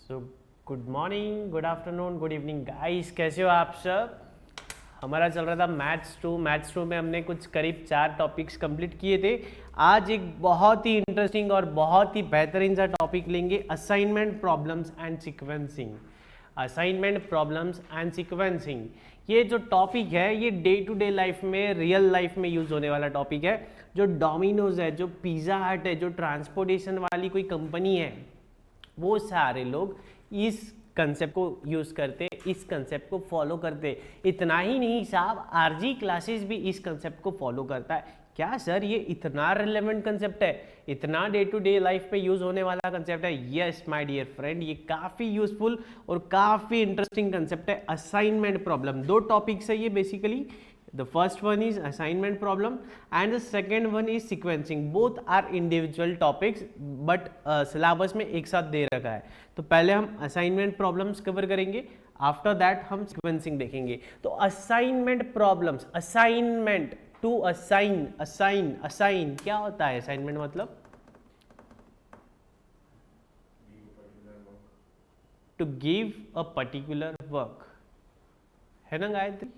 So good morning, good afternoon, good evening guys, कैसे हो आप सब। हमारा चल रहा था मैथ्स टू में हमने कुछ करीब 4 टॉपिक्स कंप्लीट किए थे। आज एक बहुत ही इंटरेस्टिंग और बहुत ही बेहतरीन सा टॉपिक लेंगे, assignment problems and sequencing. Assignment problems and sequencing, ये जो टॉपिक है ये डे टू डे लाइफ में, रियल लाइफ में यूज होने वाला टॉपिक है। जो डोमिनोज है, जो पिज़्ज़ा हट है, जो ट्रांसपोर्टेशन वाली कोई कंपनी है, वो सारे लोग इस कंसेप्ट को यूज करते, इस कंसेप्ट को फॉलो करते। इतना ही नहीं साहब, आरजी क्लासेस भी इस कंसेप्ट को फॉलो करता है। क्या सर ये इतना रिलेवेंट कंसेप्ट है, इतना डे टू डे लाइफ पे यूज होने वाला कंसेप्ट है? यस माय डियर फ्रेंड, ये काफी यूजफुल और काफी इंटरेस्टिंग कंसेप्ट है। असाइनमेंट प्रॉब्लम, 2 टॉपिक्स है ये basically. The first one is assignment problem and the second one is sequencing. Both are individual topics but syllabus में एक साथ दे रखा है। तो पहले हम assignment problems कवर करेंगे, आफ्टर दैट हम sequencing देखेंगे। तो assignment problems, assignment to assign क्या होता है? assignment मतलब to give a particular work, है ना गायत्री?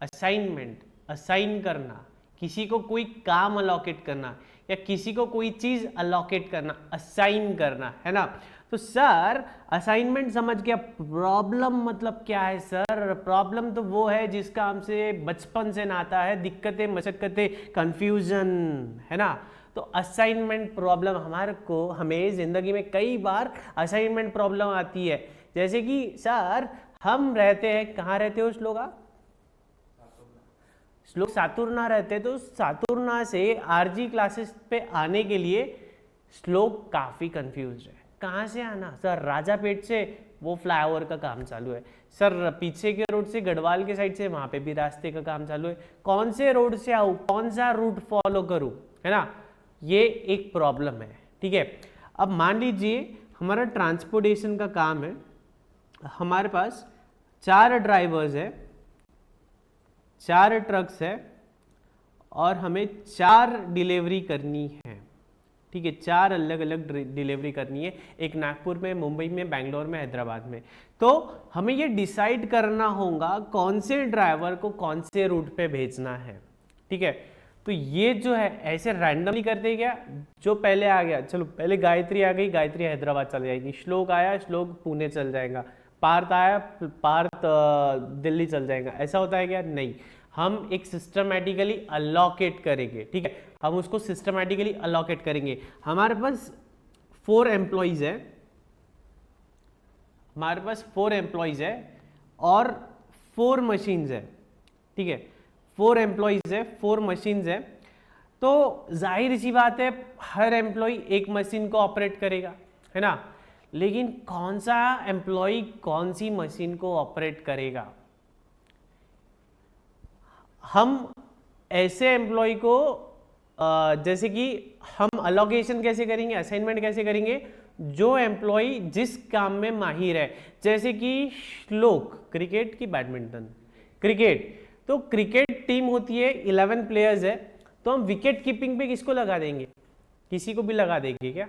असाइनमेंट, असाइन करना, किसी को कोई काम अलोकेट करना या किसी को कोई चीज अलोकेट करना, असाइन करना, है ना। तो सर असाइनमेंट समझ गया, प्रॉब्लम मतलब क्या है सर? प्रॉब्लम तो वो है जिसका हमसे बचपन से नाता है, दिक्कतें, मशक्कतें, कंफ्यूजन, है ना। तो असाइनमेंट प्रॉब्लम हमें जिंदगी में कई बार असाइनमेंट प्रॉब्लम आती है। जैसे कि सर हम रहते हैं, कहाँ रहते हो श्लोक आप? श्लोक सातुरना रहते, तो सातुरना से आरजी क्लासेस पे आने के लिए श्लोक काफी कंफ्यूज है। कहाँ से आना सर? राजापेट से, वो फ्लाईओवर का काम चालू है। सर पीछे के रोड से, गढ़वाल के साइड से, वहां पे भी रास्ते का काम चालू है। कौन से रोड से आऊँ, कौन सा रूट फॉलो करूँ, है ना। ये एक प्रॉब्लम है, ठीक है। अब मान लीजिए हमारा ट्रांसपोर्टेशन का काम है, हमारे पास 4 ड्राइवर्स है, 4 ट्रक्स है और हमें 4 डिलीवरी करनी है, ठीक है। 4 अलग अलग डिलीवरी करनी है, एक नागपुर में, मुंबई में, बेंगलोर में, हैदराबाद में। तो हमें ये डिसाइड करना होगा कौन से ड्राइवर को कौन से रूट पे भेजना है, ठीक है। तो ये जो है ऐसे रैंडमली करते क्या, जो पहले आ गया, चलो पहले गायत्री आ गई, गायत्री हैदराबाद चल जाएगी, श्लोक आया, श्लोक पुणे चल जाएगा, पार्थ आया, पार्थ दिल्ली चल जाएगा। ऐसा होता है क्या? नहीं, हम एक सिस्टमैटिकली अलोकेट करेंगे, ठीक है। हम उसको सिस्टमैटिकली अलोकेट करेंगे। हमारे पास 4 एम्प्लॉइज है, हमारे पास 4 एम्प्लॉइज है और 4 मशीन्स है, ठीक है। 4 एम्प्लॉइज है, 4 मशीन्स है। तो जाहिर सी बात है हर एम्प्लॉय एक मशीन को ऑपरेट करेगा, है ना। लेकिन कौन सा एम्प्लॉय कौन सी मशीन को ऑपरेट करेगा? हम ऐसे एम्प्लॉय को जैसे कि हम अलोकेशन कैसे करेंगे, असाइनमेंट कैसे करेंगे? जो एम्प्लॉय जिस काम में माहिर है, जैसे कि श्लोक क्रिकेट की बैडमिंटन, क्रिकेट, तो क्रिकेट टीम होती है, 11 प्लेयर्स है, तो हम विकेट कीपिंग पे किसको लगा देंगे? किसी को भी लगा देंगे क्या?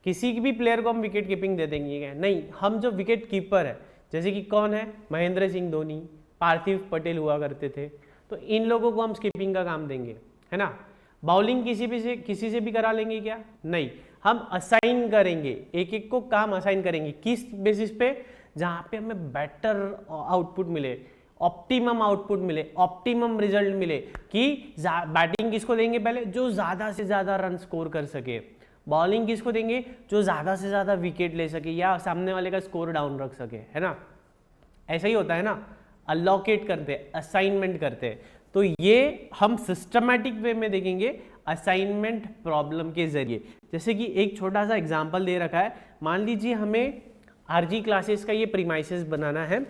किसी भी प्लेयर को हम विकेट कीपिंग दे देंगे क्या? नहीं, हम जो विकेट कीपर है, जैसे कि कौन है, महेंद्र सिंह धोनी, पार्थिव पटेल हुआ करते थे, तो इन लोगों को हम स्कीपिंग का काम देंगे, है ना। बाउलिंग किसी से भी करा लेंगे क्या? नहीं, हम असाइन करेंगे, एक एक को काम असाइन करेंगे। किस बेसिस पे? जहां पे हमें बेटर आउटपुट मिले, ऑप्टिमम आउटपुट मिले, ऑप्टिमम रिजल्ट मिले। कि बैटिंग किसको देंगे पहले? जो ज्यादा से ज्यादा रन स्कोर कर सके। बॉलिंग किसको देंगे? जो ज्यादा से ज्यादा विकेट ले सके या सामने वाले का स्कोर डाउन रख सके, है ना। ऐसा ही होता है ना, अलोकेट करते हैं, असाइनमेंट करते हैं। तो ये हम सिस्टमैटिक वे में देखेंगे असाइनमेंट प्रॉब्लम के जरिए। जैसे कि एक छोटा सा एग्जांपल दे रखा है, मान लीजिए हमें आरजी क्लासेस का ये प्रीमाइसेस बनाना है,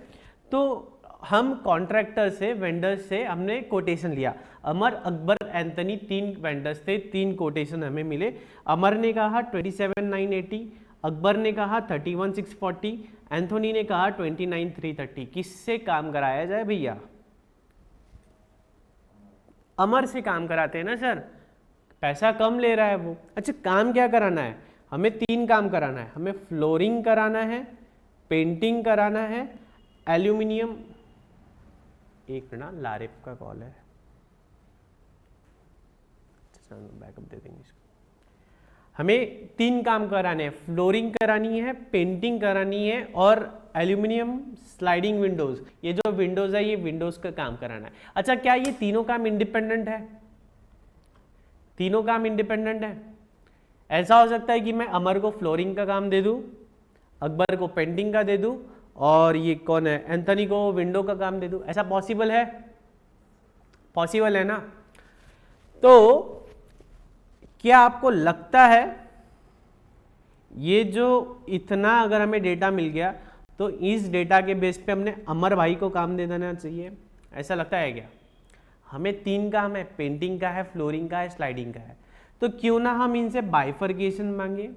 तो हम कॉन्ट्रैक्टर से, वेंडर से हमने कोटेशन लिया। अमर, अकबर, एंथनी 3 वेंडर्स थे, 3 कोटेशन हमें मिले। अमर ने कहा 27,980, अकबर ने कहा 31,640, एंथोनी ने कहा 29,330। किससे काम कराया जाए भैया? अमर से काम कराते हैं ना सर, पैसा कम ले रहा है वो। अच्छा, काम क्या कराना है? हमें 3 काम कराना है, हमें फ्लोरिंग कराना है, पेंटिंग कराना है, एल्यूमिनियम, एक ना लारेप का कॉल है, बैकअप दे देंगे इसको। हमें 3 काम कराने हैं, फ्लोरिंग करानी है, पेंटिंग करानी है और एल्यूमिनियम स्लाइडिंग विंडोज, ये जो विंडोज है ये विंडोज का काम कराना है। अच्छा, क्या ये तीनों काम इंडिपेंडेंट है? तीनों काम इंडिपेंडेंट है? ऐसा हो सकता है कि मैं अमर को फ्लोरिंग का काम दे दूं, अकबर को पेंटिंग का दे दूं और ये कौन है, एंथनी को विंडो का काम दे दूं। ऐसा पॉसिबल है? पॉसिबल है ना? तो क्या आपको लगता है ये जो इतना अगर हमें डेटा मिल गया तो इस डेटा के बेस पे हमने अमर भाई को काम दे देना चाहिए? ऐसा लगता है क्या? हमें 3 काम है, पेंटिंग का है, फ्लोरिंग का है, स्लाइडिंग का है, तो क्यों ना हम इनसे बाइफर्केशन मांगे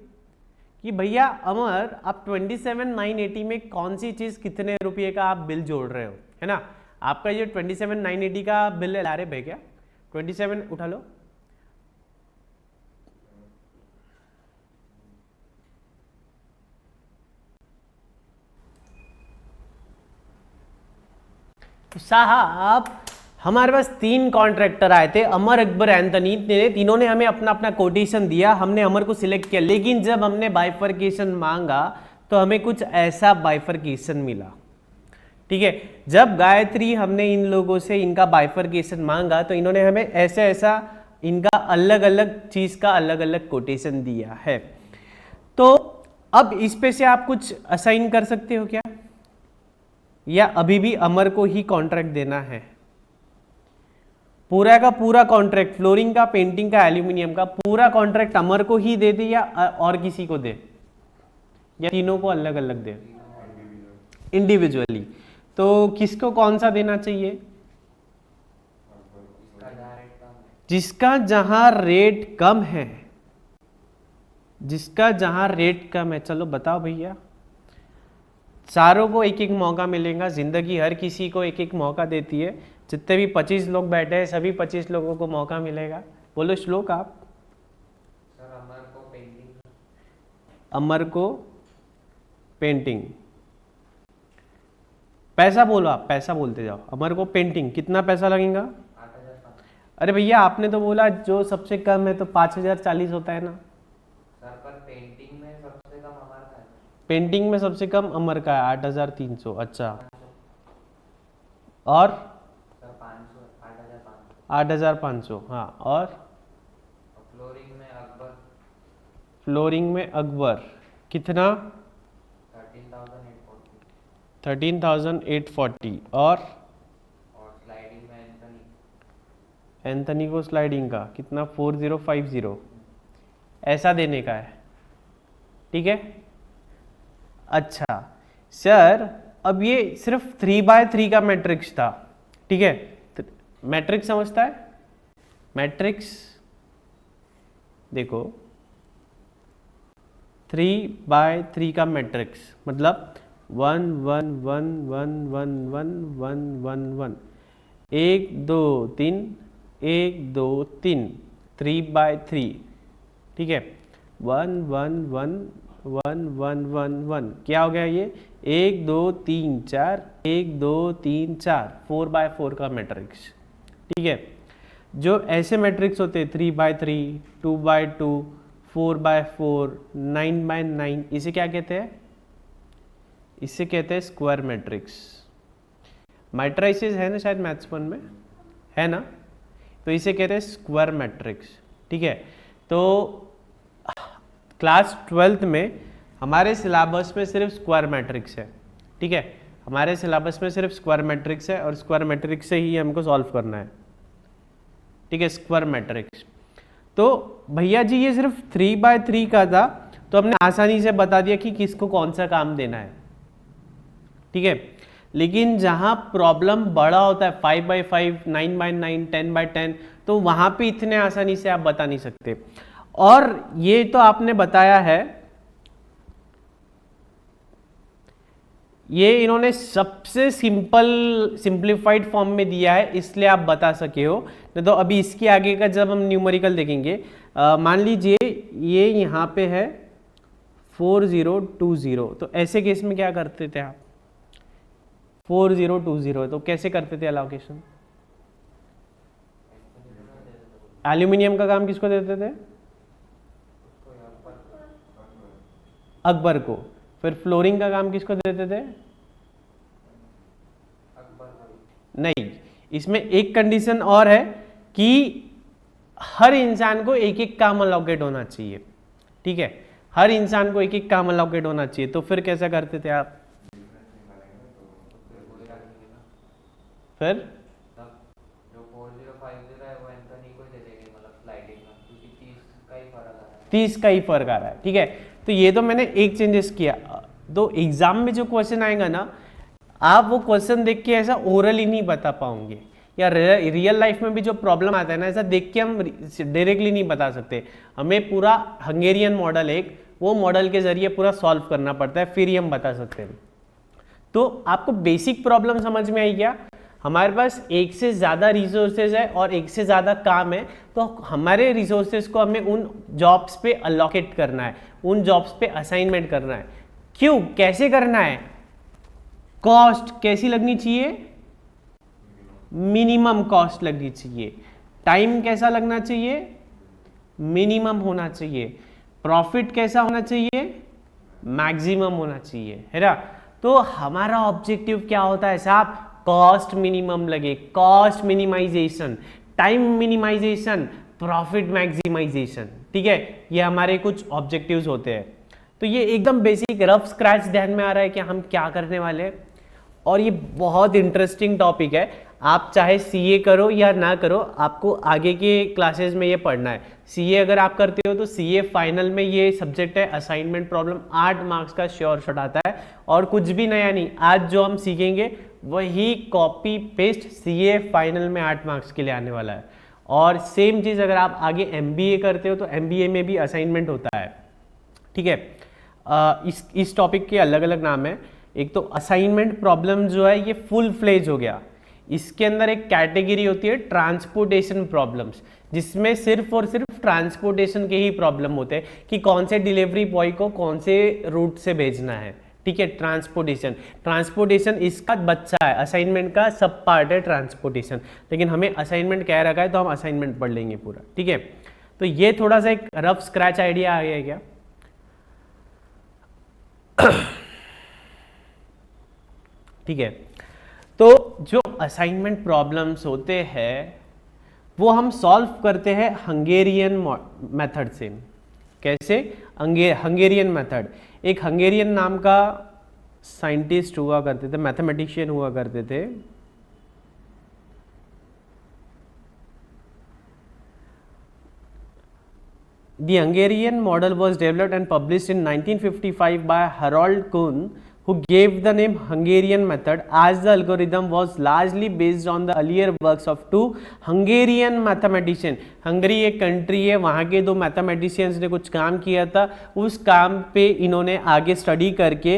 कि भैया अमर आप 27,980 में कौन सी चीज कितने रुपये का आप बिल जोड़ रहे हो, है ना? आपका ये 27,980 का बिल है, लारे भाई क्या 27 उठा लो, साहब हमारे पास 3 कॉन्ट्रैक्टर आए थे, अमर, अकबर, एंथनी, तीनों ने हमें अपना अपना कोटेशन दिया, हमने अमर को सिलेक्ट किया, लेकिन जब हमने बाइफर्केशन मांगा तो हमें कुछ ऐसा बाइफर्केशन मिला। ठीक है, जब गायत्री हमने इन लोगों से इनका बाइफर्केशन मांगा तो इन्होंने हमें ऐसा ऐसा इनका अलग अलग चीज का अलग अलग कोटेशन दिया है। तो अब इस पे से आप कुछ असाइन कर सकते हो क्या, या अभी भी अमर को ही कॉन्ट्रैक्ट देना है? पूरा का पूरा कॉन्ट्रैक्ट, फ्लोरिंग का, पेंटिंग का, एल्यूमिनियम का पूरा कॉन्ट्रैक्ट अमर को ही दे दे या और किसी को दे, या तीनों को अलग अलग दे, इंडिविजुअली? तो किसको कौन सा देना चाहिए? जिसका जहां रेट कम है, जिसका जहां रेट कम है। चलो बताओ भैया, चारों को एक एक मौका मिलेगा, जिंदगी हर किसी को एक एक मौका देती है, जितने भी 25 लोग बैठे हैं सभी 25 लोगों को मौका मिलेगा। बोलो श्लोक आप। सर अमर को पेंटिंग। अमर को पेंटिंग। पैसा बोलो आप, पैसा बोलते जाओ। अमर को पेंटिंग, कितना पैसा लगेगा? 8,000। अरे भैया आपने तो बोला जो सबसे कम है तो 5,040 होता है ना। सर पर पेंटिंग में सबसे कम अमर का है। पेंटिंग में सबसे कम अमर का है 8,300। अच्छा, और सर 500, 8,500। 8,500, हाँ। और फ्लोरिंग में अकबर। फ्लोरिंग में अकबर कितना? 13,840। 13,840। और स्लाइडिंग में एंथनी। एंथनी को स्लाइडिंग का कितना? 4050। ऐसा देने का है, ठीक है। अच्छा सर, अब ये सिर्फ 3x3 का मैट्रिक्स था, ठीक है। मैट्रिक्स समझता है? मैट्रिक्स देखो, 3x3 का मैट्रिक्स मतलब 1 1 1 1 1 1 1 1 1 1 2 3 1 2 3 3x3, ठीक है। 1 1 1 1 1 1 1 क्या हो गया ये? 1 2 3 4 1 2 3 4 4x4 का मैट्रिक्स, ठीक है। जो ऐसे मैट्रिक्स होते हैं 3x3, 2x2, 4x4, 9x9, इसे क्या कहते हैं? इसे कहते हैं स्क्वायर मैट्रिक्स। मैट्रिसेस है ना शायद मैथ्स 1 में, है ना? तो इसे कहते हैं स्क्वायर मैट्रिक्स, ठीक है। तो क्लास 12th में हमारे सिलेबस में सिर्फ स्क्वायर मैट्रिक्स है, ठीक है। हमारे सिलेबस में सिर्फ स्क्वायर मैट्रिक्स है और स्क्वायर मैट्रिक्स से ही हमको सॉल्व करना है, ठीक है, स्क्वायर मैट्रिक्स। तो भैया जी ये सिर्फ 3x3 का था, तो हमने आसानी से बता दिया कि किसको कौन सा काम देना है, ठीक है। लेकिन जहां प्रॉब्लम बड़ा होता है 5x5, 9x9, 10x10, तो वहां पे इतने आसानी से आप बता नहीं सकते। और ये तो आपने बताया है, ये इन्होंने सबसे सिंप्लीफाइड फॉर्म में दिया है, इसलिए आप बता सके हो। नहीं तो अभी इसके आगे का जब हम न्यूमेरिकल देखेंगे, मान लीजिए ये यहाँ पे है 4020, तो ऐसे केस में क्या करते थे आप? 4020 तो कैसे करते थे एलोकेशन? एल्यूमिनियम का काम किसको देते थे? अकबर को। फिर फ्लोरिंग का काम किसको देते थे? नहीं, इसमें एक कंडीशन और है कि हर इंसान को एक एक काम अलोकेट होना चाहिए, ठीक है, हर इंसान को एक एक काम अलोकेट होना चाहिए। तो फिर कैसा करते थे आप? फिर जो 4050 है वो एंथनी को दे देंगे, मतलब स्लाइडिंग में, क्योंकि 30 का ही फर्क आ रहा है। 30 का ही फर्क आ रहा है, ठीक है। तो ये तो मैंने एक चेंजेस किया। तो एग्जाम में जो क्वेश्चन आएगा ना, आप वो क्वेश्चन देख के ऐसा ओरली नहीं बता पाओगे, या रियल लाइफ में भी जो प्रॉब्लम आता है ना, ऐसा देख के हम डायरेक्टली नहीं बता सकते। हमें पूरा हंगेरियन मॉडल, एक वो मॉडल के जरिए पूरा सॉल्व करना पड़ता है, फिर ही हम बता सकते हैं। तो आपको बेसिक प्रॉब्लम समझ में आई क्या? हमारे पास एक से ज़्यादा रिसोर्सेज है और एक से ज़्यादा काम है, तो हमारे रिसोर्सेज को हमें उन जॉब्स पे अलोकेट करना है, उन जॉब्स पे असाइनमेंट करना है। क्यों, कैसे करना है? कॉस्ट कैसी लगनी चाहिए? मिनिमम कॉस्ट लगनी चाहिए। टाइम कैसा लगना चाहिए? मिनिमम होना चाहिए। प्रॉफिट कैसा होना चाहिए? मैक्सिमम होना चाहिए, है ना। तो हमारा ऑब्जेक्टिव क्या होता है साहब? कॉस्ट मिनिमम लगे, cost minimization, time minimization, profit maximization, ठीक है। ये हमारे कुछ ऑब्जेक्टिव्स होते हैं। तो ये एकदम बेसिक रफ स्क्रैच ध्यान में आ रहा है कि हम क्या करने वाले हैं। और ये बहुत इंटरेस्टिंग टॉपिक है। आप चाहे सीए करो या ना करो, आपको आगे के क्लासेस में ये पढ़ना है। सीए अगर आप करते हो तो सीए फाइनल में ये सब्जेक्ट है असाइनमेंट प्रॉब्लम, 8 मार्क्स का श्योर शॉट आता है। और कुछ भी नया नहीं, आज जो हम सीखेंगे वही कॉपी पेस्ट सीए फाइनल में 8 मार्क्स के लिए आने वाला है। और सेम चीज़ अगर आप आगे एमबीए करते हो तो एमबीए में भी असाइनमेंट होता है, ठीक है। इस टॉपिक के अलग अलग नाम है। एक तो असाइनमेंट प्रॉब्लम जो है ये फुल फ्लेज हो गया। इसके अंदर एक कैटेगरी होती है ट्रांसपोर्टेशन प्रॉब्लम्स, जिसमें सिर्फ और सिर्फ ट्रांसपोर्टेशन के ही प्रॉब्लम होते हैं कि कौन से डिलीवरी बॉय को कौन से रूट से भेजना है, ठीक है। ट्रांसपोर्टेशन इसका बच्चा है, असाइनमेंट का सब पार्ट है ट्रांसपोर्टेशन, लेकिन हमें असाइनमेंट कह रखा है तो हम असाइनमेंट पढ़ लेंगे पूरा, ठीक है। तो ये थोड़ा सा एक रफ स्क्रैच आइडिया आ गया है क्या? ठीक है। तो जो असाइनमेंट प्रॉब्लम्स होते हैं वो हम सॉल्व करते हैं हंगेरियन मेथड से। कैसे? Hungarian method. एक हंगेरियन नाम का साइंटिस्ट हुआ करते थे, मैथमेटिशियन हुआ करते थे। The Hungarian model was developed and published in 1955 by Harold Kuhn, who gave the name Hungarian method, as the algorithm was largely based on the earlier works of two Hungarian mathematicians. Hungary एक country है, वहाँ के दो mathematicians ने कुछ काम किया था, उस काम पे इन्होंने आगे स्टडी करके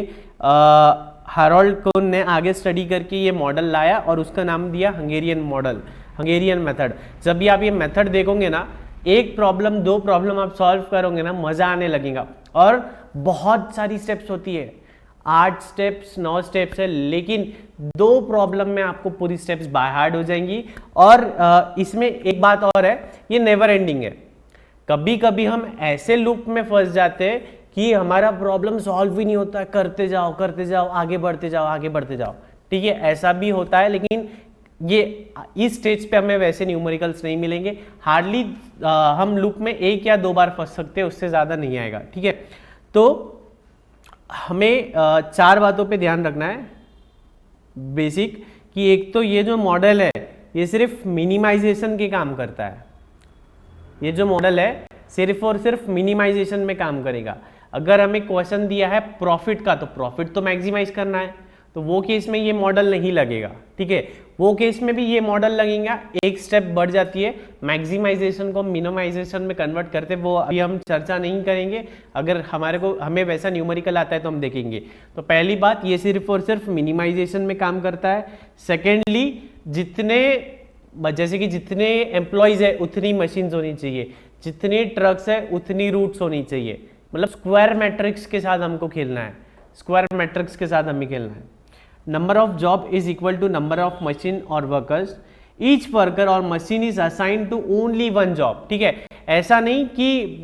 हैरोल्ड कुन ने आगे स्टडी करके ये मॉडल लाया और उसका नाम दिया हंगेरियन मॉडल, हंगेरियन मेथड। जब भी आप ये मेथड देखोगे ना, एक प्रॉब्लम 2 प्रॉब्लम आप सॉल्व करोगे ना, मज़ा आने लगेगा। और बहुत सारी स्टेप्स होती है, 8 स्टेप्स 9 स्टेप्स है, लेकिन 2 प्रॉब्लम में आपको पूरी स्टेप्स बाय हार्ट हो जाएंगी। और इसमें एक बात और है, ये नेवर एंडिंग है। कभी कभी हम ऐसे लूप में फंस जाते हैं कि हमारा प्रॉब्लम सॉल्व ही नहीं होता है, करते जाओ आगे बढ़ते जाओ, ठीक है। ऐसा भी होता है, लेकिन ये इस स्टेज पे हमें वैसे न्यूमेरिकल्स नहीं मिलेंगे। हार्डली हम लूप में 1 या 2 बार फंस सकते हैं, उससे ज़्यादा नहीं आएगा, ठीक है। तो हमें 4 बातों पे ध्यान रखना है बेसिक, कि एक तो ये जो मॉडल है ये सिर्फ मिनिमाइजेशन के काम करता है। ये जो मॉडल है सिर्फ और सिर्फ मिनिमाइजेशन में काम करेगा। अगर हमें क्वेश्चन दिया है प्रॉफिट का, तो प्रॉफिट तो मैक्सिमाइज करना है, तो वो केस में ये मॉडल नहीं लगेगा, ठीक है। वो केस में भी ये मॉडल लगेगा, एक स्टेप बढ़ जाती है, मैक्सिमाइजेशन को मिनिमाइजेशन में कन्वर्ट करते, वो अभी हम चर्चा नहीं करेंगे। अगर हमें वैसा न्यूमेरिकल आता है तो हम देखेंगे। तो पहली बात, ये सिर्फ और सिर्फ मिनिमाइजेशन में काम करता है। सेकेंडली, जैसे कि जितने एम्प्लॉयज है उतनी मशीन्स होनी चाहिए, जितने ट्रक्स है उतनी रूट्स होनी चाहिए, मतलब स्क्वायर मैट्रिक्स के साथ हमको खेलना है, स्क्वायर मैट्रिक्स के साथ हमें खेलना है। Number of job is equal to number of machine और वर्कर्स, ईच वर्कर और machine is assign to only one job. ठीक है, ऐसा नहीं कि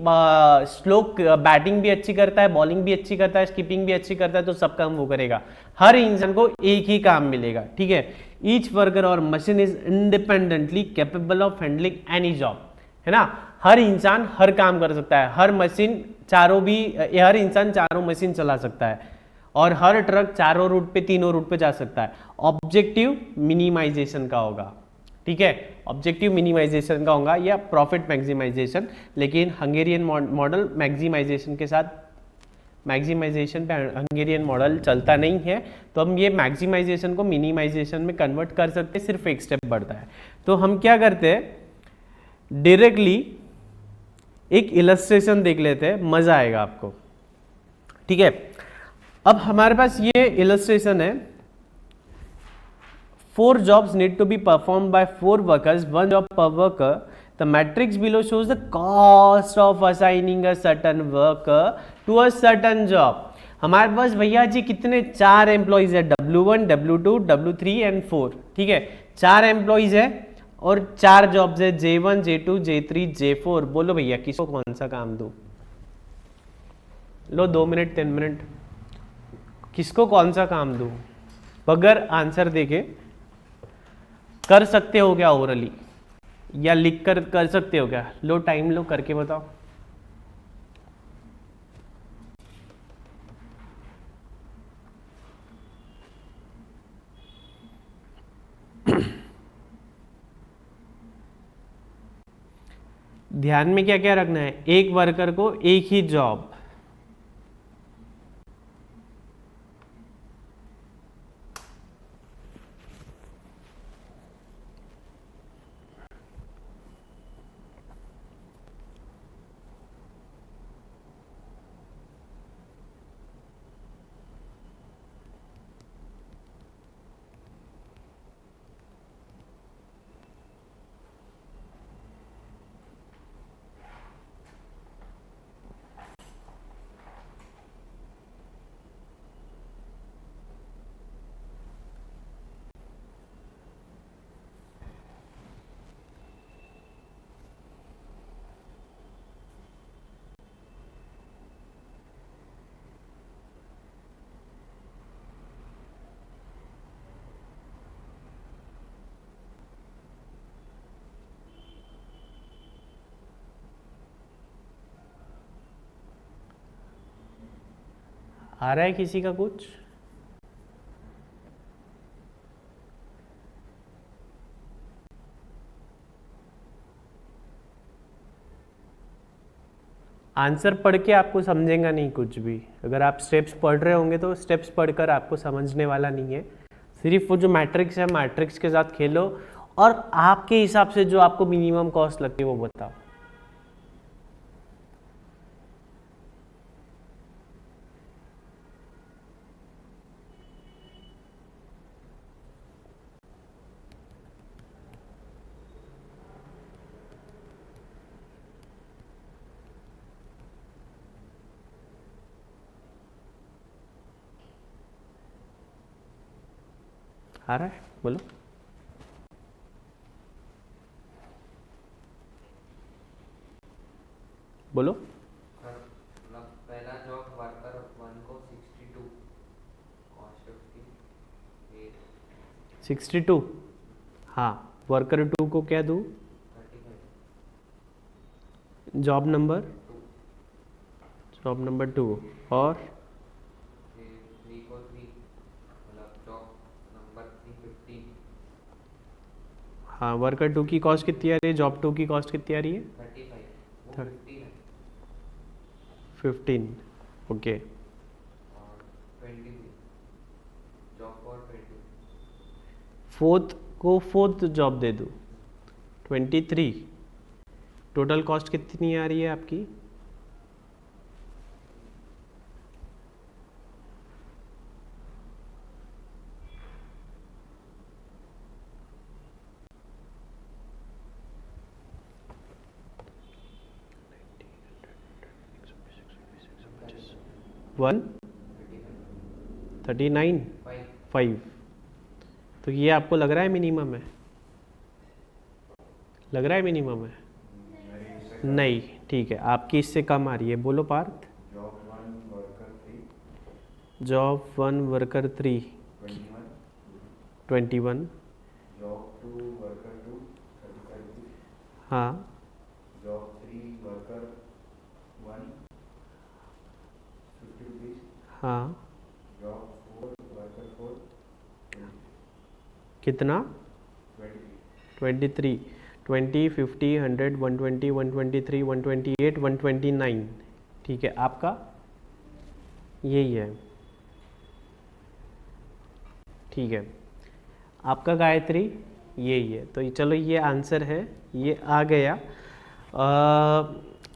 श्लोक बैटिंग भी अच्छी करता है, बॉलिंग भी अच्छी करता है, स्कीपिंग भी अच्छी करता है तो सब काम वो करेगा। हर इंसान को एक ही काम मिलेगा। ठीक है, ईच वर्कर और machine is independently capable of handling any job, है ना। हर इंसान हर काम कर सकता है, हर मशीन हर इंसान चारों मशीन चला सकता है, और हर ट्रक चारों रूट पे, तीनों रूट पे जा सकता है। ऑब्जेक्टिव मिनिमाइजेशन का होगा। ठीक है, ऑब्जेक्टिव मिनिमाइजेशन का होगा या प्रॉफिट मैक्सिमाइजेशन, लेकिन हंगेरियन मॉडल मैक्सिमाइजेशन के साथ, मैक्सिमाइजेशन पे हंगेरियन मॉडल चलता नहीं है, तो हम ये मैक्सिमाइजेशन को मिनिमाइजेशन में कन्वर्ट कर सकते हैं, सिर्फ एक स्टेप बढ़ता है। तो हम क्या करते हैं, डायरेक्टली एक इलस्ट्रेशन देख लेते हैं, मजा आएगा आपको। ठीक है, अब हमारे पास ये इलस्ट्रेशन है, 4 jobs need to be performed by 4 workers, 1 job per worker. The matrix below shows the cost of assigning a certain worker to a certain job. हमारे पास भैया जी कितने, 4 एम्प्लॉइज है, W1, W2, W3 एंड 4। ठीक है, 4 employees है और 4 jobs है, J1, J2, J3, J4। बोलो भैया किसको कौन सा काम दूं? लो 2 मिनट 3 मिनट, किसको कौन सा काम दूं? बगैर आंसर देके कर सकते हो क्या ओरली, या लिख कर सकते हो क्या? लो टाइम लो, करके बताओ। ध्यान में क्या क्या रखना है, एक वर्कर को एक ही जॉब, आ रहा है किसी का कुछ? आंसर पढ़ के आपको समझेगा नहीं कुछ भी। अगर आप स्टेप्स पढ़ रहे होंगे तो स्टेप्स पढ़कर आपको समझने वाला नहीं है, सिर्फ वो जो मैट्रिक्स है मैट्रिक्स के साथ खेलो और आपके हिसाब से जो आपको मिनिमम कॉस्ट लगती है वो बताओ। आ रहा है, बोलो। बोलो। मतलब पहला जॉब वर्कर 1 को 62, कॉस्ट 58, 62, हाँ। वर्कर 2 को क्या दूँ? 35, जॉब नंबर 2, जॉब नंबर 2, और 3 को 3, मतलब जॉब नंबर 3 15, हाँ वर्कर 2 की कॉस्ट कितनी आ रही है, जॉब 2 की कॉस्ट कितनी आ रही है? 35, वो 30, 15 है, 15, ओके। और 23, जॉब फॉर 20, फोर्थ को फोर्थ जॉब दे दूँ, 23। टोटल कॉस्ट कितनी आ रही है आपकी? 1 39 5। तो ये आपको लग रहा है मिनिमम है? लग रहा है मिनिमम है? नहीं, ठीक है, आपकी इससे कम आ रही है। बोलो Parth. Job 1 worker 3 21। Job 2 worker 2 35। हाँ, जॉब 3 वर्कर 1 50 रुपीज। हाँ, जॉब 4 वर्कर 4 कितना? 23। 23। 20 50 100 120 123 128 129। ठीक है, आपका यही है। ठीक है, आपका गायत्री यही है। तो चलो ये आंसर है, ये आ गया।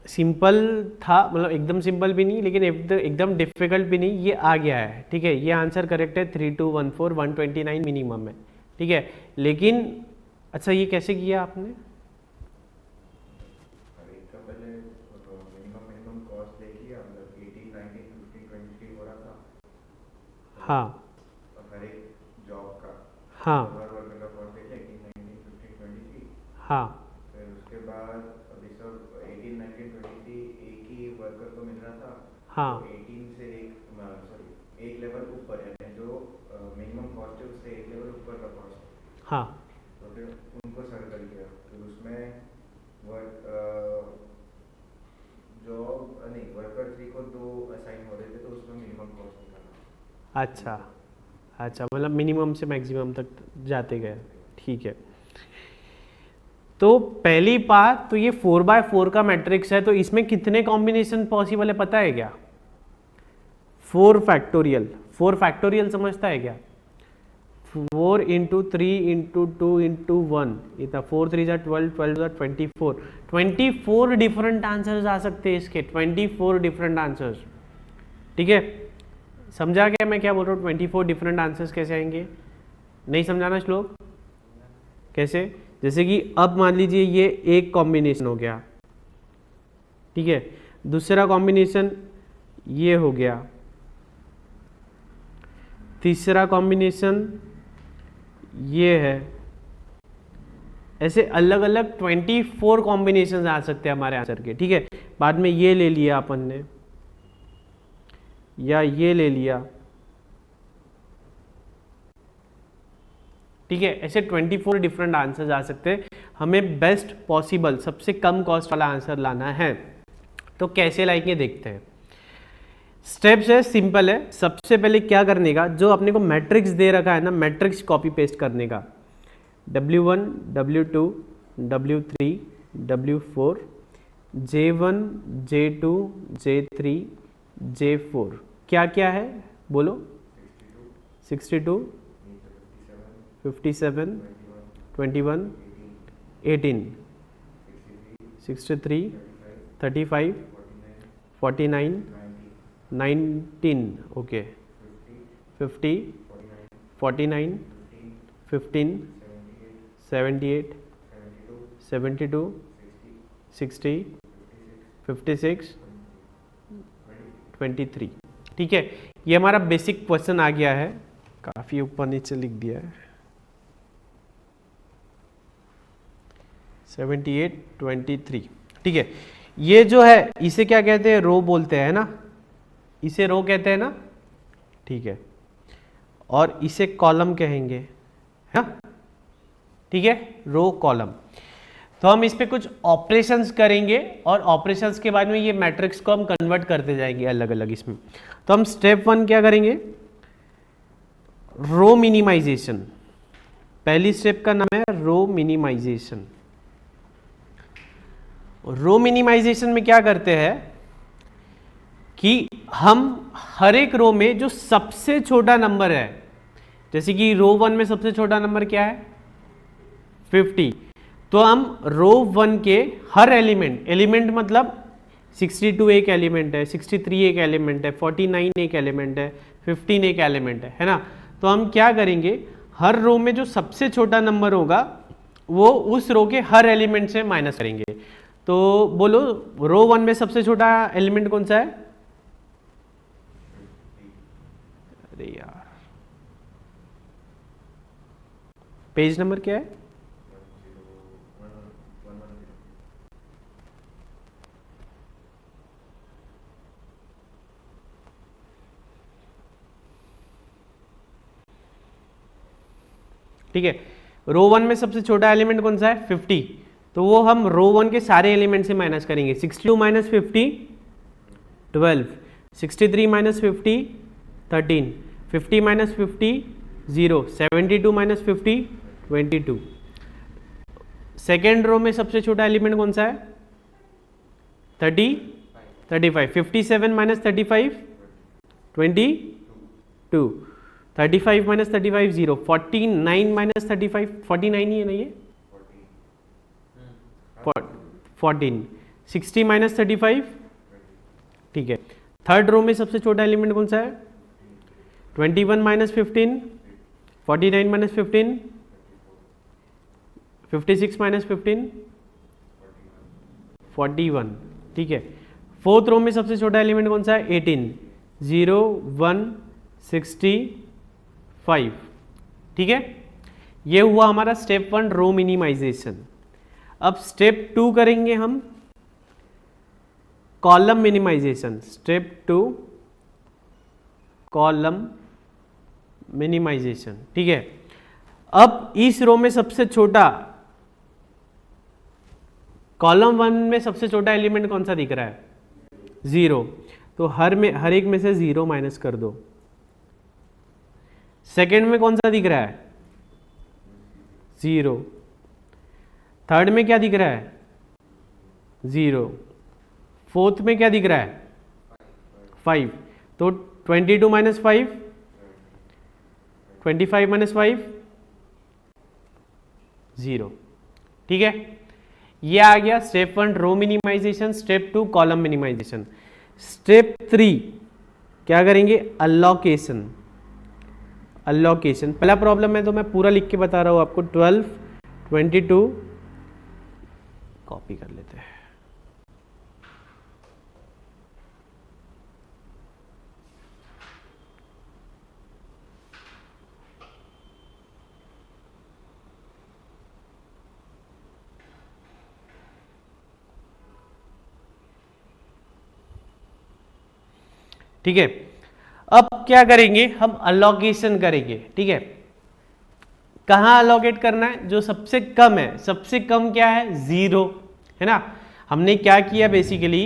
सिंपल था, मतलब एकदम सिंपल भी नहीं लेकिन एकदम डिफिकल्ट भी नहीं, ये आ गया है। ठीक है, ये आंसर करेक्ट है। 3214 129 मिनिमम है। ठीक है, लेकिन अच्छा ये कैसे किया आपने? इसका पहले मिनिमम कॉस्ट देखिए, मतलब 18 19 15 23 हो रहा था। हाँ हर एक जॉब का हाँ हर वर्कर का कॉस्ट देखिए 18 19 15 23। हाँ फिर उसके बाद अभी सब 18 19 23 एक ही वर्कर को मिल रहा था। हाँ तो 18 से एक लेवल ऊपर है, जो मिनिमम कॉस्ट है उससे एक लेवल ऊपर का कॉस्ट। हाँ तो फिर उनको सर्कल किया, फिर उसमें जॉब नहीं वर्कर 3 को 2 असाइन हो रहे थे, तो उसमें मिनिमम कॉस्ट निकाला। अच्छा अच्छा, मतलब मिनिमम से मैक्सिमम तक जाते गए। ठीक है, तो पहली बात तो ये 4x4 का मैट्रिक्स है, तो इसमें कितने कॉम्बिनेशन पॉसिबल है पता है क्या? 4 फैक्टोरियल। 4 फैक्टोरियल समझता है क्या? 4 इंटू 3 इंटू 2 इंटू 1, इतना 4 3 जा 12 12 जा 24। 24 डिफरेंट आंसर्स आ सकते हैं इसके, 24 डिफरेंट आंसर्स। ठीक है, समझा क्या मैं क्या बोल रहा हूँ? 24 डिफरेंट आंसर्स कैसे आएंगे? नहीं समझाना श्लोक? कैसे? जैसे कि अब मान लीजिए ये एक कॉम्बिनेशन हो गया, ठीक है, दूसरा कॉम्बिनेशन ये हो गया, तीसरा कॉम्बिनेशन ये है, ऐसे अलग अलग 24 कॉम्बिनेशन आ सकते हैं हमारे आंसर के। ठीक है, बाद में ये ले लिया अपन ने या ये ले लिया। ठीक है, ऐसे 24 डिफरेंट आंसर्स आ सकते हैं। हमें बेस्ट पॉसिबल सबसे कम कॉस्ट वाला आंसर लाना है। तो कैसे लाएंगे देखते हैं। स्टेप्स है, सिंपल है। सबसे पहले क्या करने का, जो अपने को मैट्रिक्स दे रखा है ना, मैट्रिक्स कॉपी पेस्ट करने का। W1 W2 W3 W4 J1 J2 J3 J4 क्या क्या है बोलो? 62 57 21 18 63 35 49 19 ओके 50 49 15 78 72 60 56 23। ठीक है, ये हमारा बेसिक क्वेश्चन आ गया है। काफ़ी ऊपर नीचे लिख दिया है। 78 23। ठीक है, ये जो है इसे क्या कहते हैं? रो बोलते हैं ना, इसे रो कहते हैं ना। ठीक है, और इसे कॉलम कहेंगे, है ना? ठीक है, रो कॉलम। तो हम इस पे कुछ ऑपरेशंस करेंगे और ऑपरेशंस के बाद में ये मैट्रिक्स को हम कन्वर्ट करते जाएंगे अलग अलग इसमें। तो हम स्टेप 1 क्या करेंगे? रो मिनिमाइजेशन। पहली स्टेप का नाम है रो मिनिमाइजेशन। रो मिनिमाइजेशन में क्या करते हैं कि हम हर एक रो में जो सबसे छोटा नंबर है, जैसे कि रो 1 में सबसे छोटा नंबर क्या है? 50। तो हम रो 1 के हर एलिमेंट मतलब 62 एक एलिमेंट है, 63 एक एलिमेंट है, 49 एक एलिमेंट है, 15 एक एलिमेंट है ना? तो हम क्या करेंगे, हर रो में जो सबसे छोटा नंबर होगा वो उस रो के हर एलिमेंट से माइनस करेंगे। तो बोलो रो 1 में सबसे छोटा एलिमेंट कौन सा है? अरे यार, पेज नंबर क्या है? 10110। ठीक है, रो 1 में सबसे छोटा एलिमेंट कौन सा है? 50, तो वो हम रो 1 के सारे एलिमेंट से माइनस करेंगे। 62 minus 50 12, 63 minus 50 13, 50 minus 50 0, 72 minus 50 22। Second row में सबसे छोटा एलिमेंट कौन सा है? 35, 57 माइनस 35 22, 35 माइनस 35 0, 49 माइनस 35 49 ही है ना ये? 14, 60 माइनस 35, ठीक है। थर्ड रो में सबसे छोटा एलिमेंट कौन सा है? 21 माइनस 15, 49 माइनस 15, 56 माइनस 15 41, ठीक है। फोर्थ रो में सबसे छोटा एलिमेंट कौन सा है? 18, 0 1 65, ठीक है। ये हुआ हमारा स्टेप 1 रो मिनिमाइजेशन। अब स्टेप 2 करेंगे हम column minimization. Step 2 column minimization, ठीक है। अब इस रो में सबसे छोटा, कॉलम 1 में सबसे छोटा एलिमेंट कौन सा दिख रहा है? 0, तो हर एक में से 0 माइनस कर दो। सेकेंड में कौन सा दिख रहा है? 0। थर्ड में क्या दिख रहा है? 0। फोर्थ में क्या दिख रहा है? 5, तो 22 माइनस 5 25 माइनस 5 0, ठीक है। ये आ गया step 1 row minimization, step 2 column minimization. Step 3 क्या करेंगे? अलोकेशन। अलोकेशन पहला प्रॉब्लम है तो मैं पूरा लिख के बता रहा हूं आपको। 12 22 कॉपी कर लेते हैं। ठीक है, अब क्या करेंगे हम? अलोकेशन करेंगे, ठीक है। कहाँ अलोकेट करना है? जो सबसे कम है। सबसे कम क्या है? 0, है ना। हमने क्या किया बेसिकली,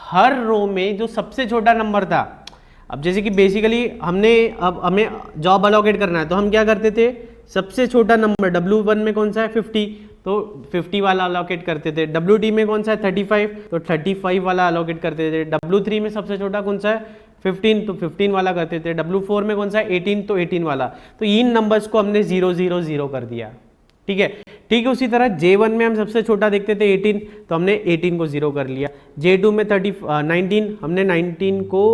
हर रो में जो सबसे छोटा नंबर था, अब जैसे कि बेसिकली अब हमें जॉब अलोकेट करना है तो हम क्या करते थे? सबसे छोटा नंबर W1 में कौन सा है? 50, तो 50 वाला अलोकेट करते थे। WD में कौन सा है? 35, तो 35 वाला अलोकेट करते थे। W3 में सबसे छोटा कौन सा है? 15, तो 15 वाला करते थे। W4 में कौन सा है? 18, तो 18 वाला। तो इन नंबर्स को हमने 0 0 0 कर दिया, ठीक है। ठीक है, उसी तरह J1 में हम सबसे छोटा देखते थे 18, तो हमने 18 को 0 कर लिया। J2 में 19, हमने 19 को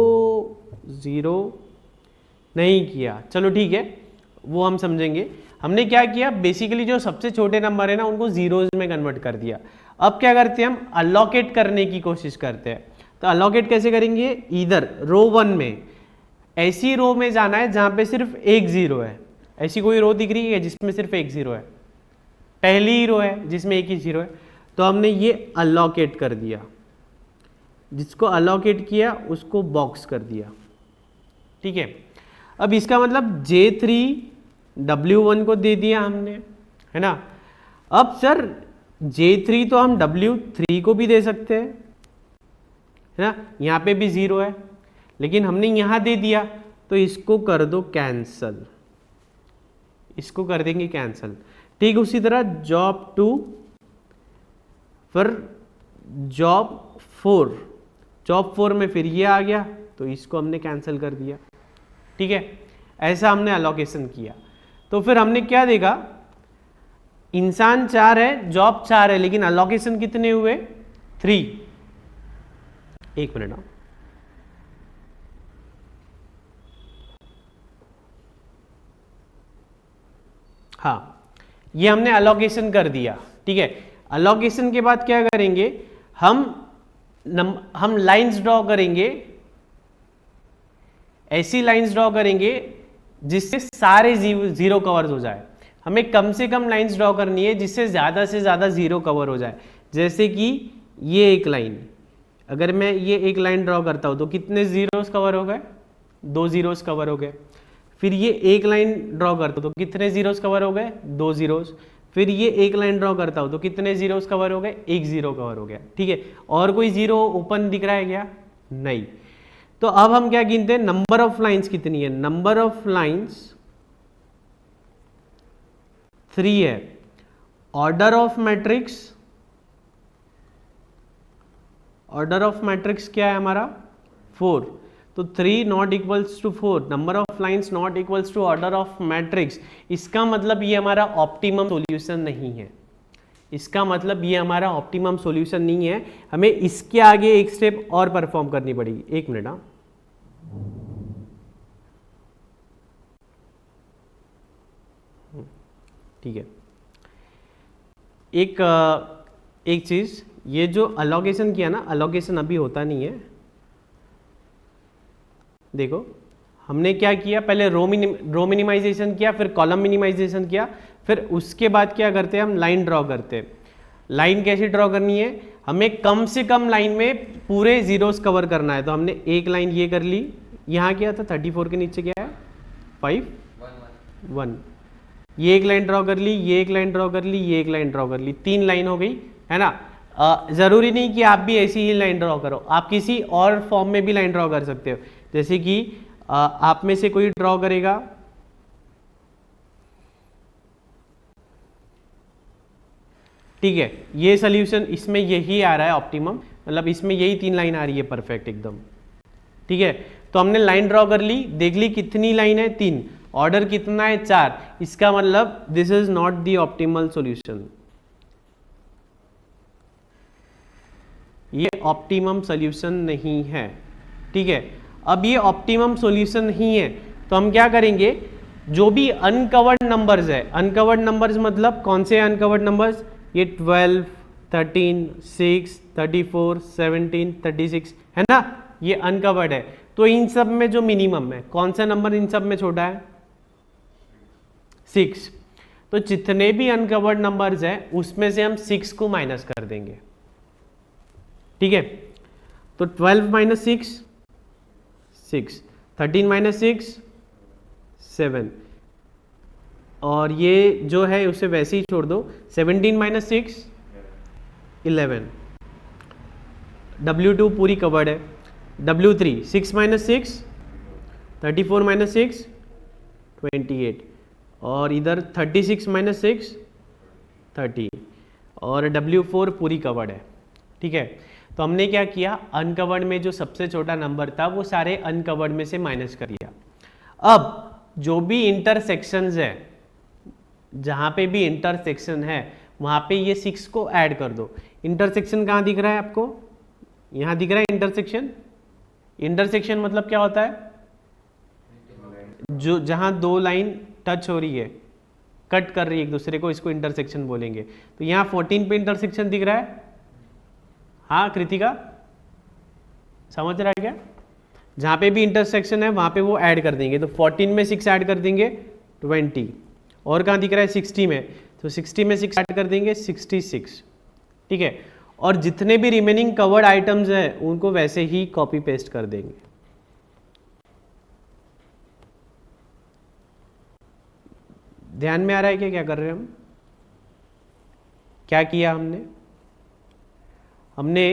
0 नहीं किया, चलो ठीक है, वो हम समझेंगे। हमने क्या किया बेसिकली, जो सबसे छोटे नंबर है ना उनको जीरोज में कन्वर्ट कर दिया। अब क्या करते हैं हम? अलोकेट करने की कोशिश करते हैं। तो अलोकेट कैसे करेंगे? इधर रो 1 में ऐसी रो में जाना है जहां पे सिर्फ एक 0 है। ऐसी कोई रो दिख रही है जिसमें सिर्फ एक 0 है? पहली ही रो है जिसमें एक ही 0 है, तो हमने ये अलोकेट कर दिया। जिसको अलोकेट किया उसको बॉक्स कर दिया, ठीक है। अब इसका मतलब J3 W1 को दे दिया हमने, है ना। अब सर J3 तो हम W3 को भी दे सकते हैं, है ना। यहाँ पे भी 0 है, लेकिन हमने यहाँ दे दिया, तो इसको कर दो कैंसल, इसको कर देंगे कैंसल, ठीक। उसी तरह जॉब 2 फिर जॉब 4 में फिर ये आ गया, तो इसको हमने कैंसिल कर दिया, ठीक है। ऐसा हमने अलोकेशन किया। तो फिर हमने क्या देखा? इंसान 4 है, जॉब 4 है, लेकिन अलोकेशन कितने हुए? 3। एक मिनट, हाँ, ये हमने अलोकेशन कर दिया, ठीक है। अलोकेशन के बाद क्या करेंगे हम लाइंस ड्रॉ करेंगे ऐसी लाइंस ड्रॉ करेंगे जिससे सारे जीरो कवर हो जाए। हमें कम से कम लाइंस ड्रॉ करनी है जिससे ज़्यादा से ज़्यादा जीरो कवर हो जाए। जैसे कि ये एक लाइन, अगर मैं ये एक लाइन ड्रॉ करता हूँ तो कितने जीरोस कवर हो गए? 2 जीरोस कवर हो गए। फिर ये एक लाइन ड्रॉ करता हूँ तो कितने जीरोस कवर हो गए? 2 जीरोस। फिर ये एक लाइन ड्रॉ करता हूँ तो कितने जीरोस कवर हो गए? 1 जीरो कवर हो गया। ठीक है, और कोई जीरो ओपन दिख रहा है क्या? नहीं। तो अब हम क्या गिनते हैं? नंबर ऑफ लाइंस कितनी है? नंबर ऑफ लाइंस 3 है। Order of matrix, order of matrix क्या है हमारा? 4। तो 3 not equals to 4, number of lines not equals to order of matrix. इसका मतलब ये हमारा ऑप्टिमम सॉल्यूशन नहीं है। इसका मतलब ये हमारा ऑप्टिमम सॉल्यूशन नहीं है। हमें इसके आगे एक स्टेप और परफॉर्म करनी पड़ेगी। एक मिनट, हाँ, ठीक है। एक चीज, ये जो अलोकेशन किया ना, अलोकेशन अभी होता नहीं है। देखो हमने क्या किया, पहले रो मिनिमाइजेशन किया, फिर कॉलम मिनिमाइजेशन किया, फिर उसके बाद क्या करते हैं हम? लाइन ड्रॉ करते हैं। लाइन कैसे ड्रॉ करनी है? हमें कम से कम लाइन में पूरे जीरोस कवर करना है। तो हमने एक लाइन ये कर ली, यहाँ क्या था? 34 के नीचे क्या है? 5 1। ये एक लाइन ड्रॉ कर ली, ये एक लाइन ड्रॉ कर ली, ये एक लाइन ड्रॉ कर ली, 3 लाइन हो गई, है ना। ज़रूरी नहीं कि आप भी ऐसी ही लाइन ड्रॉ करो, आप किसी और फॉर्म में भी लाइन ड्रॉ कर सकते हो। जैसे कि आप में से कोई ड्रॉ करेगा, ठीक है, ये सोल्यूशन इसमें यही आ रहा है ऑप्टिमम, मतलब इसमें यही 3 लाइन आ रही है परफेक्ट एकदम। ठीक है, तो हमने लाइन ड्रॉ कर ली, देख ली कितनी लाइन है? 3। ऑर्डर कितना है? 4। इसका मतलब this is not the optimal solution. ये ऑप्टिमम सॉल्यूशन नहीं है। ठीक है, अब ये ऑप्टिमम सॉल्यूशन नहीं है तो हम क्या करेंगे? जो भी अनकवर्ड नंबर्स है, अनकवर्ड नंबर्स मतलब कौन से अनकवर्ड नंबर्स? ये 12, 13, 6, 34, 17, 36 है ना, ये अनकवर्ड है। तो इन सब में जो मिनिमम है, कौन सा नंबर इन सब में छोटा है? 6। तो जितने भी अनकवर्ड नंबर्स हैं उसमें से हम 6 को माइनस कर देंगे। ठीक है, तो 12 माइनस 6 6, 13 माइनस 6 7, और ये जो है उसे वैसे ही छोड़ दो। 17 माइनस 6 11, W2 पूरी कवर्ड है। W3 6 माइनस 6 34 माइनस 6 28, और इधर 36 माइनस 6 30, और W4 पूरी कवर्ड है। ठीक है, तो हमने क्या किया? अनकवर्ड में जो सबसे छोटा नंबर था वो सारे अनकवर्ड में से माइनस कर दिया। अब जो भी इंटरसेक्शंस है, जहाँ पे भी इंटरसेक्शन है वहाँ पे ये 6 को ऐड कर दो। इंटरसेक्शन कहाँ दिख रहा है आपको? यहाँ दिख रहा है इंटरसेक्शन। इंटरसेक्शन मतलब क्या होता है? जो जहाँ 2 लाइन टच हो रही है, कट कर रही है एक दूसरे को, इसको इंटरसेक्शन बोलेंगे। तो यहाँ 14 पे इंटरसेक्शन दिख रहा है। हाँ कृतिका, समझ रहा है क्या? जहाँ पे भी इंटरसेक्शन है वहाँ पे वो ऐड कर देंगे। तो 14 में 6 ऐड कर देंगे 20, और कहाँ दिख रहा है? 60 में, तो 60 में 6 ऐड कर देंगे 66। ठीक है, और जितने भी रिमेनिंग कवर्ड आइटम्स हैं उनको वैसे ही कॉपी पेस्ट कर देंगे। ध्यान में आ रहा है क्या कर रहे हैं हम? क्या किया हमने? हमने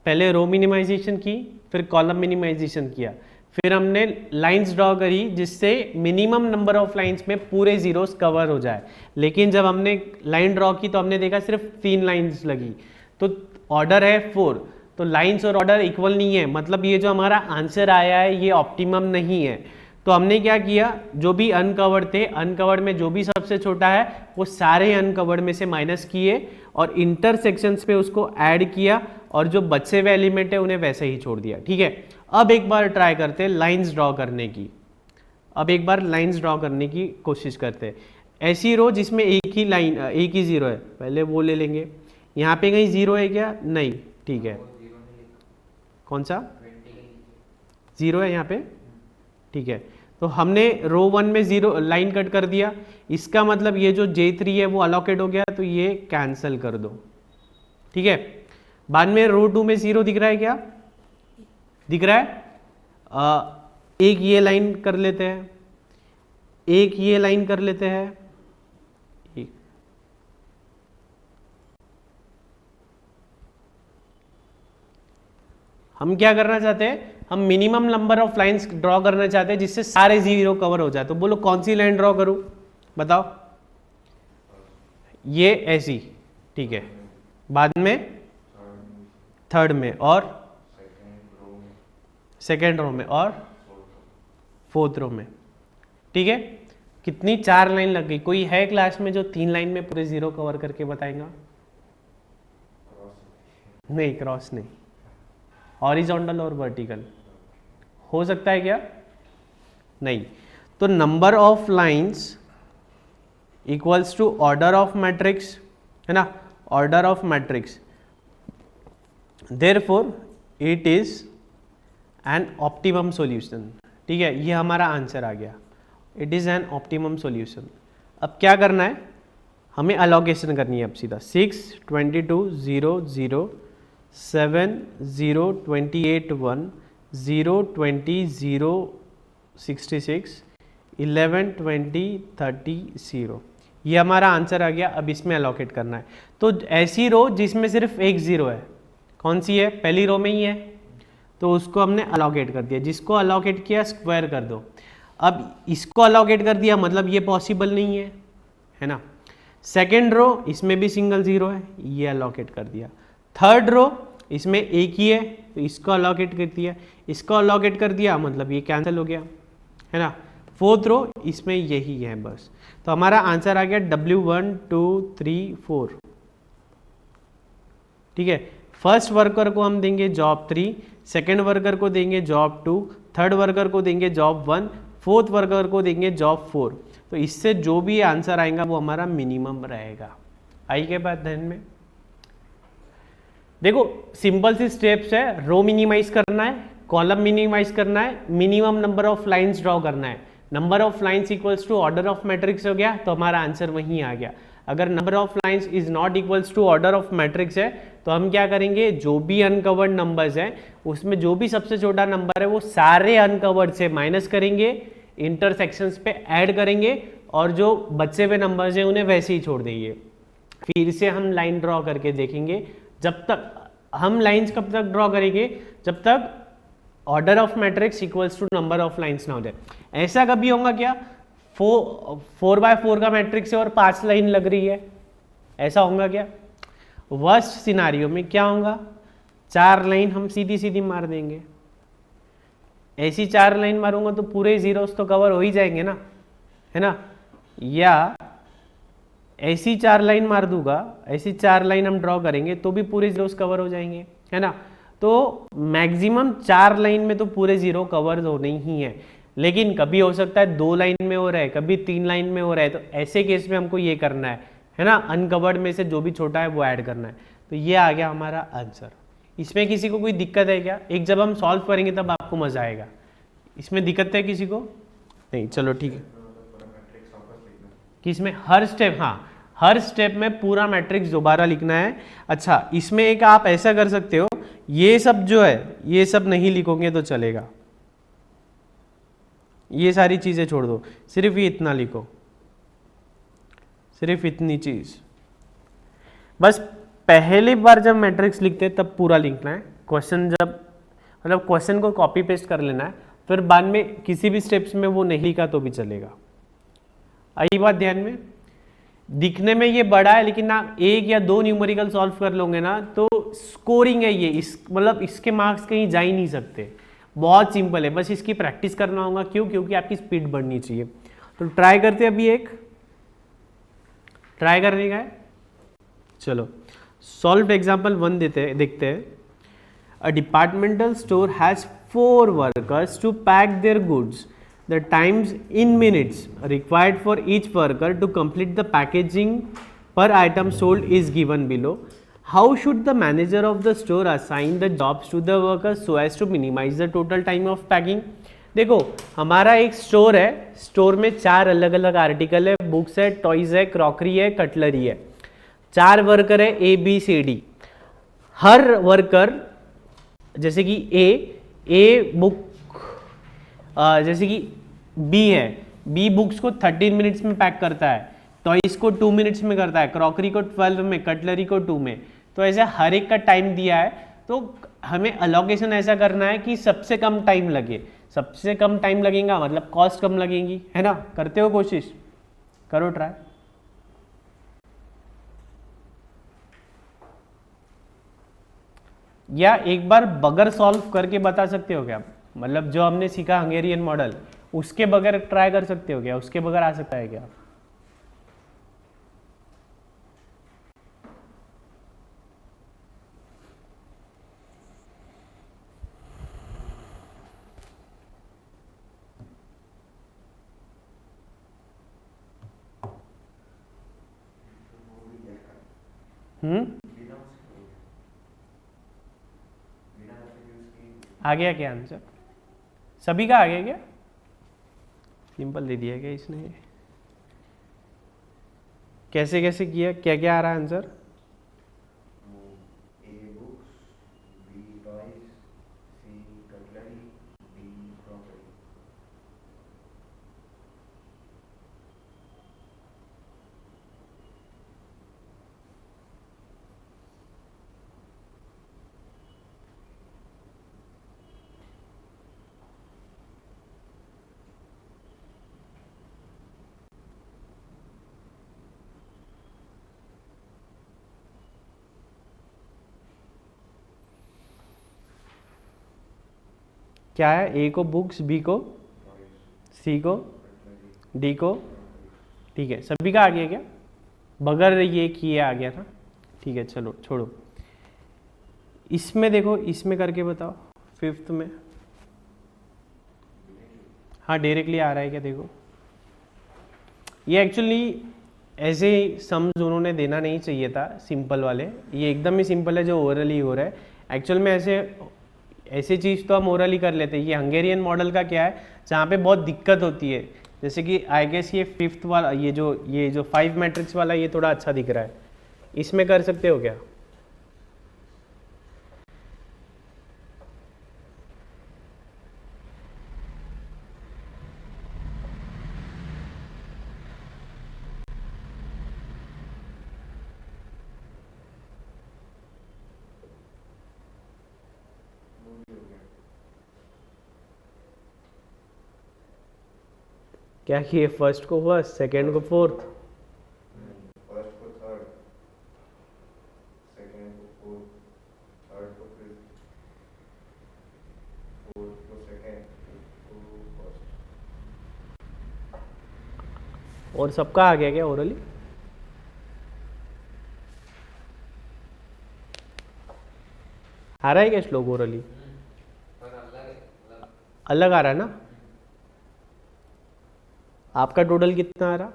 पहले रो मिनिमाइजेशन की, फिर कॉलम मिनिमाइजेशन किया, फिर हमने लाइंस ड्रॉ करी जिससे मिनिमम नंबर ऑफ लाइंस में पूरे जीरोस कवर हो जाए। लेकिन जब हमने लाइन ड्रॉ की तो हमने देखा सिर्फ 3 लाइंस लगी, तो ऑर्डर है 4, तो लाइंस और ऑर्डर इक्वल नहीं है, मतलब ये जो हमारा आंसर आया है ये ऑप्टिमम नहीं है। तो हमने क्या किया? जो भी अनकवर्ड थे, अनकवर्ड में जो भी सबसे छोटा है वो सारे अनकवर्ड में से माइनस किए और इंटरसेक्शंस पे उसको ऐड किया, और जो बचे हुए एलिमेंट है उन्हें वैसे ही छोड़ दिया। ठीक है, अब एक बार ट्राई करते हैं लाइंस ड्रॉ करने की। अब एक बार लाइंस ड्रॉ करने की कोशिश करते हैं। ऐसी रो जिसमें एक ही लाइन, एक ही जीरो है, पहले वो ले लेंगे। यहाँ पे कहीं जीरो है क्या? नहीं। ठीक है, कौन सा? 0 है यहाँ पे, ठीक है। तो हमने रो 1 में 0 लाइन कट कर दिया, इसका मतलब ये जो J3 है वो अलोकेट हो गया, तो ये कैंसिल कर दो, ठीक है। बाद में रो 2 में 0 दिख रहा है, क्या दिख रहा है? एक ये लाइन कर लेते हैं, एक ये लाइन कर लेते हैं, एक हम क्या करना चाहते हैं, हम minimum number of lines draw करना चाहते हैं जिससे सारे 0 कवर हो जाए। तो बोलो कौन सी लाइन ड्रॉ करूं, बताओ। ये ऐसी, ठीक है। बाद में थर्ड में, और सेकेंड रो में, और फोर्थ रो में, ठीक है। कितनी 4 लाइन लग गई। कोई है क्लास में जो 3 लाइन में पूरे 0 कवर करके बताएगा? नहीं, क्रॉस नहीं, हॉरिजॉन्टल और वर्टिकल हो सकता है क्या? नहीं। तो number of lines equals to order of matrix, है ना, order of matrix, therefore it is an optimum solution, ठीक है। ये हमारा आंसर आ गया, it is an optimum solution. अब क्या करना है, हमें अलोकेशन करनी है। अब सीधा 6 22 0 0 7 0 28 1 0 20 0 66 11 20 30 0, ये हमारा आंसर आ गया। अब इसमें अलोकेट करना है। तो ऐसी रो जिसमें सिर्फ एक 0 है, कौन सी है? पहली रो में ही है, तो उसको हमने अलोकेट कर दिया। जिसको अलोकेट किया स्क्वायर कर दो। अब इसको अलोकेट कर दिया मतलब ये पॉसिबल नहीं है ना। सेकेंड रो इसमें भी सिंगल 0 है, ये अलोकेट कर दिया। थर्ड रो इसमें एक ही है, तो इसको अलोकेट कर दिया। इसको अलोकेट कर दिया मतलब ये कैंसिल हो गया, है ना। फोर्थ रो इसमें यही है बस। तो हमारा आंसर आ गया W1 2 3 4, ठीक है। फर्स्ट वर्कर को हम देंगे जॉब 3, सेकेंड वर्कर को देंगे जॉब 2, थर्ड वर्कर को देंगे जॉब 1, फोर्थ वर्कर को देंगे जॉब 4। तो इससे जो भी आंसर आएगा वो हमारा मिनिमम रहेगा। आई के बाद ध्यान में देखो, सिंपल सी स्टेप्स है। रो मिनिमाइज करना है, कॉलम मिनिमाइज करना है, minimum number of lines draw करना है। Number of lines equals to order of matrix हो गया, तो हमारा आंसर वहीं आ गया। अगर number of lines is not equals to order of matrix है, तो हम क्या करेंगे, जो भी अनकवर्ड नंबर्स हैं उसमें जो भी सबसे छोटा नंबर है वो सारे अनकवर्ड से माइनस करेंगे, इंटरसेक्शंस पे ऐड करेंगे, और जो बचे हुए नंबर्स हैं उन्हें वैसे ही छोड़ देंगे। फिर से हम लाइन ड्रॉ करके देखेंगे। जब तक हम लाइंस कब तक ड्रॉ करेंगे, जब तक order of matrix equals to number of lines ना हो जाए। ऐसा कभी होगा क्या, 4x4 का मैट्रिक्स है और 5 लाइन लग रही है, ऐसा होगा क्या? वर्स्ट सिनारियो में क्या होगा, 4 लाइन हम सीधी सीधी मार देंगे। ऐसी 4 लाइन मारूंगा तो पूरे जीरोस तो कवर हो ही जाएंगे ना, है ना। या ऐसी 4 लाइन मार दूंगा, ऐसी 4 लाइन हम ड्रॉ करेंगे तो भी पूरे जीरोस कवर हो जाएंगे, है ना। तो मैक्सिमम 4 लाइन में तो पूरे 0 कवर होने ही है। लेकिन कभी हो सकता है 2 लाइन में हो रहा है, कभी 3 लाइन में हो रहा है, तो ऐसे केस में हमको ये करना है ना, अनकवर्ड में से जो भी छोटा है वो ऐड करना है। तो ये आ गया हमारा आंसर। इसमें किसी को कोई दिक्कत है क्या? एक जब हम सॉल्व करेंगे तब आपको मजा आएगा। इसमें दिक्कत है किसी को? नहीं, चलो ठीक है। किसमें? हर स्टेप, हाँ, हर स्टेप में पूरा मैट्रिक्स दोबारा लिखना है। अच्छा, इसमें एक आप ऐसा कर सकते हो, ये सब जो है ये सब नहीं लिखोगे तो चलेगा, ये सारी चीजें छोड़ दो, सिर्फ ये इतना लिखो, सिर्फ इतनी चीज बस। पहली बार जब मैट्रिक्स लिखते हैं तब पूरा लिखना है। क्वेश्चन जब मतलब क्वेश्चन को कॉपी पेस्ट कर लेना है, फिर बाद में किसी भी स्टेप्स में वो नहीं लिखा तो भी चलेगा। आई बात ध्यान में। दिखने में ये बड़ा है, लेकिन ना 1 या 2 न्यूमेरिकल सॉल्व कर लोगे ना तो स्कोरिंग है ये, इस मतलब इसके मार्क्स कहीं जा ही नहीं सकते। बहुत सिंपल है, बस इसकी प्रैक्टिस करना होगा। क्यों? क्योंकि आपकी स्पीड बढ़नी चाहिए। तो ट्राई करते हैं, अभी एक ट्राई करने का है। चलो सॉल्व एग्जाम्पल 1 देखते हैं। A departmental store has 4 workers to pack their goods. The times in minutes required for each worker to complete the packaging per item sold is given below. How should the manager of the store assign the jobs to the workers so as to minimize the total time of packing. देखो हमारा एक store है, store में 4 अलग अलग article है, books है, toys है, क्रॉकरी है, कटलरी है, 4 वर्कर है ABCD। हर वर्कर जैसे कि ए बुक जैसे कि बी है, बी बुक्स को 13 मिनट्स में पैक करता है, टॉयज को 2 मिनट्स में करता है, क्रॉकरी को 12 में, कटलरी को 2 में। तो ऐसे हर एक का टाइम दिया है, तो हमें अलोकेशन ऐसा करना है कि सबसे कम टाइम लगे। सबसे कम टाइम लगेगा मतलब कॉस्ट कम लगेगी, है ना। करते हो कोशिश, करो ट्राई। या एक बार बगैर सॉल्व करके बता सकते हो क्या, मतलब जो हमने सीखा हंगेरियन मॉडल उसके बगैर ट्राई कर सकते हो क्या, उसके बगैर आ सकता है क्या? आ गया क्या आंसर? सभी का आ गया क्या? सिंपल दे दिया क्या इसने? कैसे कैसे किया, क्या क्या आ रहा है answer? A books, B toys, C cutlery, D crockery. क्या है? ए को बुक्स, बी को, सी को, डी को, ठीक है। सभी का आ गया क्या? बगैर ये किए आ गया था, ठीक है। चलो छोड़ो, इसमें देखो, इसमें करके बताओ 5th में। हाँ डायरेक्टली आ रहा है क्या? देखो ये एक्चुअली ऐसे सम्स उन्होंने देना नहीं चाहिए था, सिंपल वाले। ये एकदम ही सिंपल है जो ओरली हो रहा है। एक्चुअल में ऐसे चीज़ तो हम ओरली कर लेते हैं। ये हंगेरियन मॉडल का क्या है, जहाँ पे बहुत दिक्कत होती है, जैसे कि आई गेस ये 5th वाला, ये जो 5 मैट्रिक्स वाला, ये थोड़ा अच्छा दिख रहा है। इसमें कर सकते हो क्या? क्या किए? फर्स्ट को फर्स्ट, सेकेंड को फोर्थ, फर्स्ट को थर्ड, सेकेंड को फोर्थ, थर्ड को फिफ्थ, फोर्थ को सेकेंड, फिफ्थ को फर्स्ट। और सबका आ गया क्या ओरली? आ रहा है क्या श्लोक ओरली? पर अलग आ रहा है ना? आपका टोटल कितना आ रहा?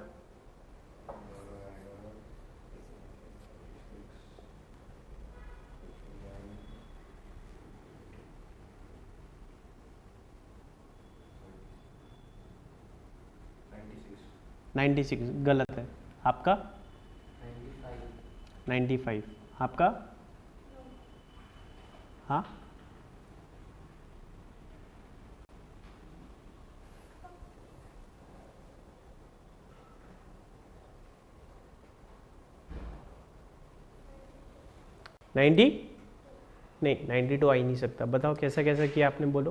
नाइन्टी सिक्स गलत है। आपका 95। आपका? हाँ नाइन्टी नहीं, 92 आ ही नहीं सकता। बताओ कैसा कैसा किया आपने, बोलो।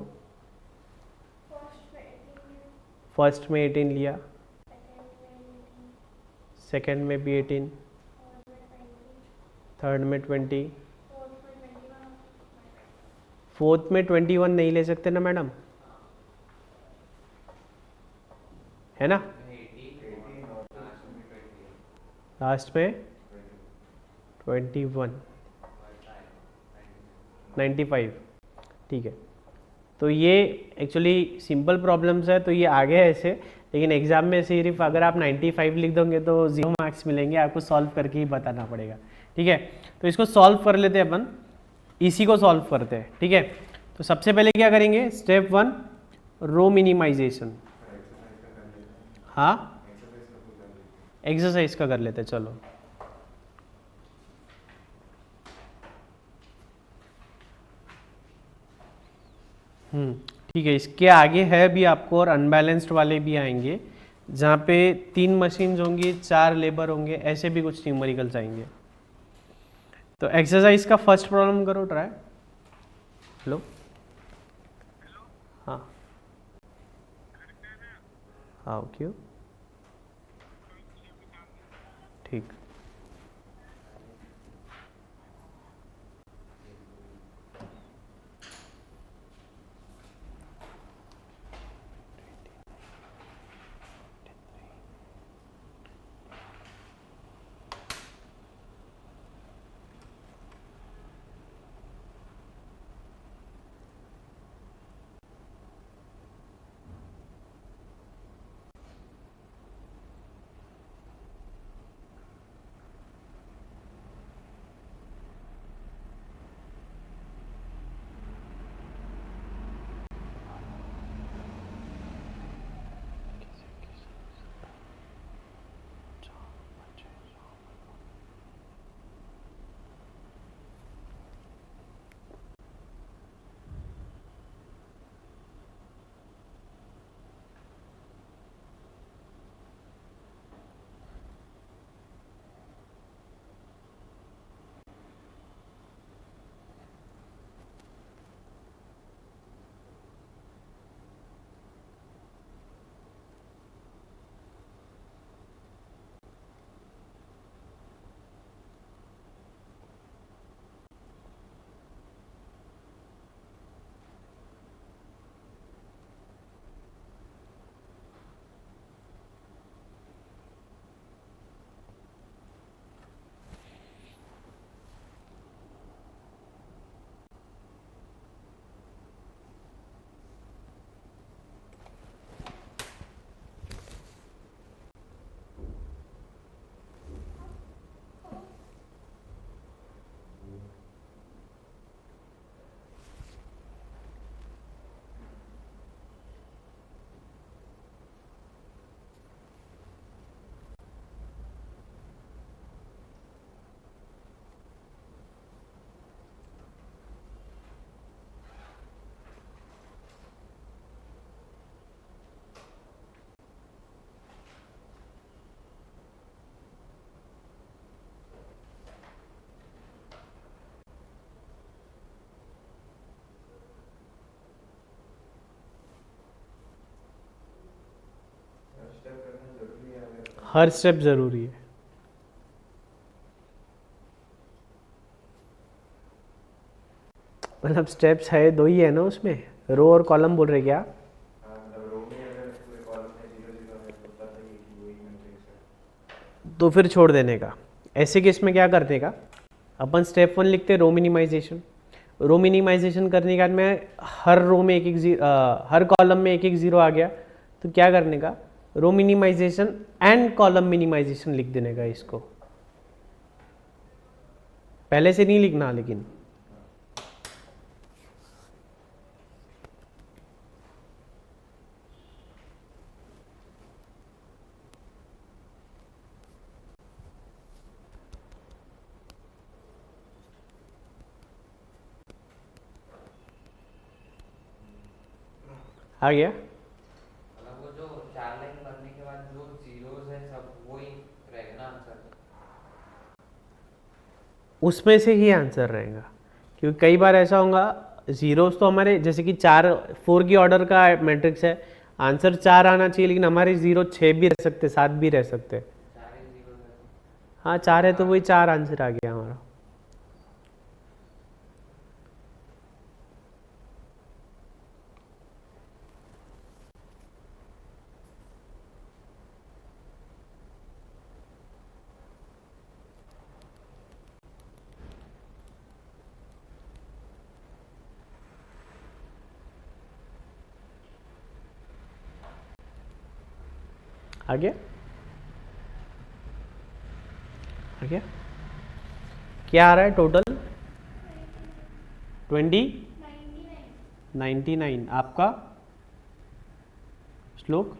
फर्स्ट में 18 लिया, सेकंड में भी 18, थर्ड में 20, फोर्थ में 21 नहीं ले सकते ना मैडम, है ना। लास्ट में 21, 95, ठीक है। तो ये एक्चुअली सिंपल प्रॉब्लम्स है, तो ये आगे है ऐसे, लेकिन एग्जाम में सिर्फ अगर आप 95 लिख दोगे तो 0 मार्क्स मिलेंगे, आपको सॉल्व करके ही बताना पड़ेगा, ठीक है। ठीक है, तो इसको सॉल्व कर लेते हैं अपन, इसी को सॉल्व करते हैं। ठीक है, तो सबसे पहले क्या करेंगे, स्टेप 1 रो मिनिमाइजेशन। हाँ, एक्सरसाइज का कर लेते हैं, चलो। ठीक है, इसके आगे है भी आपको और अनबैलेंस्ड वाले भी आएंगे, जहाँ पे 3 मशीन्स होंगी, 4 लेबर होंगे, ऐसे भी कुछ न्यूमेरिकल्स आएंगे। तो एक्सरसाइज का फर्स्ट प्रॉब्लम करो ट्राई। हेलो, हाँ हाँ, ओके, ठीक। हर स्टेप ज़रूरी है। मतलब स्टेप्स है 2 ही है ना उसमें, रो और कॉलम बोल रहे क्या? तो फिर छोड़ देने का। ऐसे केस में क्या करने का, अपन स्टेप 1 लिखते रो मिनिमाइजेशन। रो मिनिमाइजेशन करने के बाद में हर रो में हर कॉलम में एक एक जीरो आ गया, तो क्या करने का, रो मिनिमाइजेशन एंड कॉलम मिनिमाइजेशन लिख देने का। इसको पहले से नहीं लिखना लेकिन। आ गया? मतलब वो जो 4 लाइन करने के बाद जो जीरोस है सब वही रहेगा ना आंसर? उसमें से ही आंसर रहेगा, क्योंकि कई बार ऐसा होगा जीरोस तो हमारे जैसे कि 4 की ऑर्डर का मैट्रिक्स है, आंसर 4 आना चाहिए, लेकिन हमारे जीरो 6 भी रह सकते, 7 भी रह सकते। 4 ही जीरो है। हाँ 4 है तो वही 4 आंसर आ गया हमारा। आ गया? आ गया? क्या आ रहा है टोटल? 99। आपका श्लोक?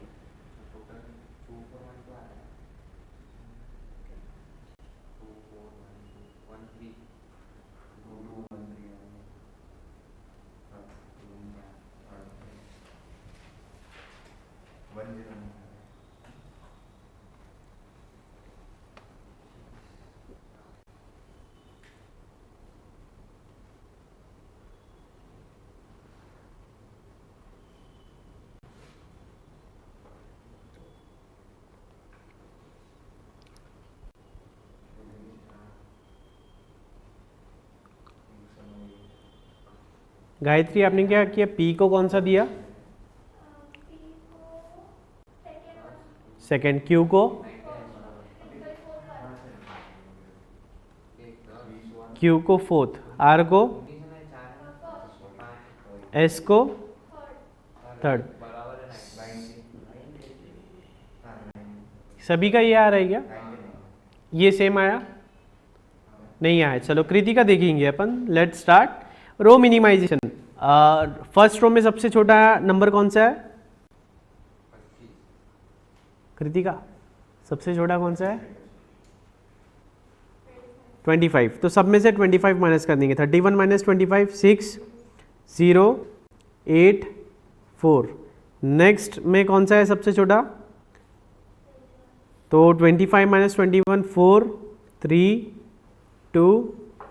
टोटल 241 तो आ रहा है 2412 गायत्री आपने क्या किया? पी को कौन सा दिया? सेकंड। क्यू को? क्यू को फोर्थ। आर को? एस को? थर्ड। सभी का ये आ रहा है क्या? ये सेम आया? नहीं आया। चलो कृतिका देखेंगे अपन। Let start. Row minimization. First row में सबसे छोटा नंबर कौन सा है? कृतिका सबसे छोटा कौन सा है? 25। तो सब में से 25 माइनस कर देंगे। 31 माइनस 25 6 0 8 4। नेक्स्ट में कौन सा है सबसे छोटा? तो 25 माइनस 21 4 3 2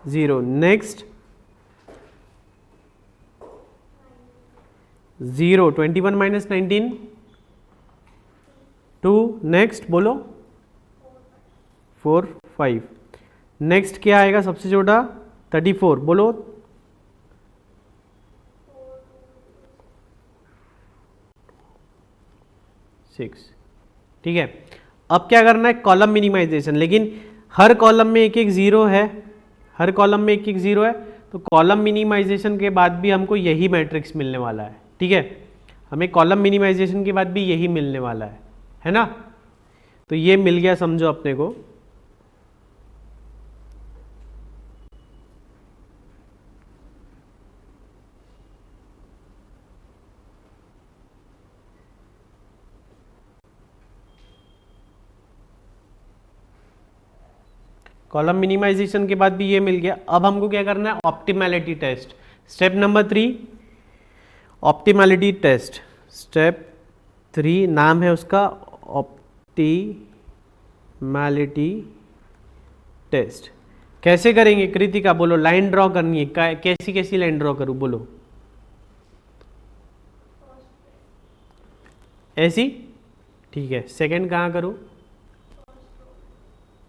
0। Next 0 21 minus 19 2। नेक्स्ट बोलो 4 5। नेक्स्ट क्या आएगा सबसे छोटा? 34 बोलो 6। ठीक है। अब क्या करना है? Column minimization. लेकिन हर कॉलम में एक एक जीरो है, हर कॉलम में एक एक जीरो है, तो कॉलम मिनिमाइजेशन के बाद भी हमको यही मैट्रिक्स मिलने वाला है। ठीक है, हमें कॉलम मिनिमाइजेशन के बाद भी यही मिलने वाला है ना? तो ये मिल गया समझो अपने को। कॉलम मिनिमाइजेशन के बाद भी ये मिल गया। अब हमको क्या करना है? Optimality test. Step number 3 optimality test. Step 3 नाम है उसका ऑप्टिमैलिटी टेस्ट। कैसे करेंगे कृतिका? बोलो। लाइन ड्रॉ करनी है। कैसी कैसी लाइन ड्रॉ करूं? बोलो। ऐसी? ठीक है। सेकंड कहाँ करूं?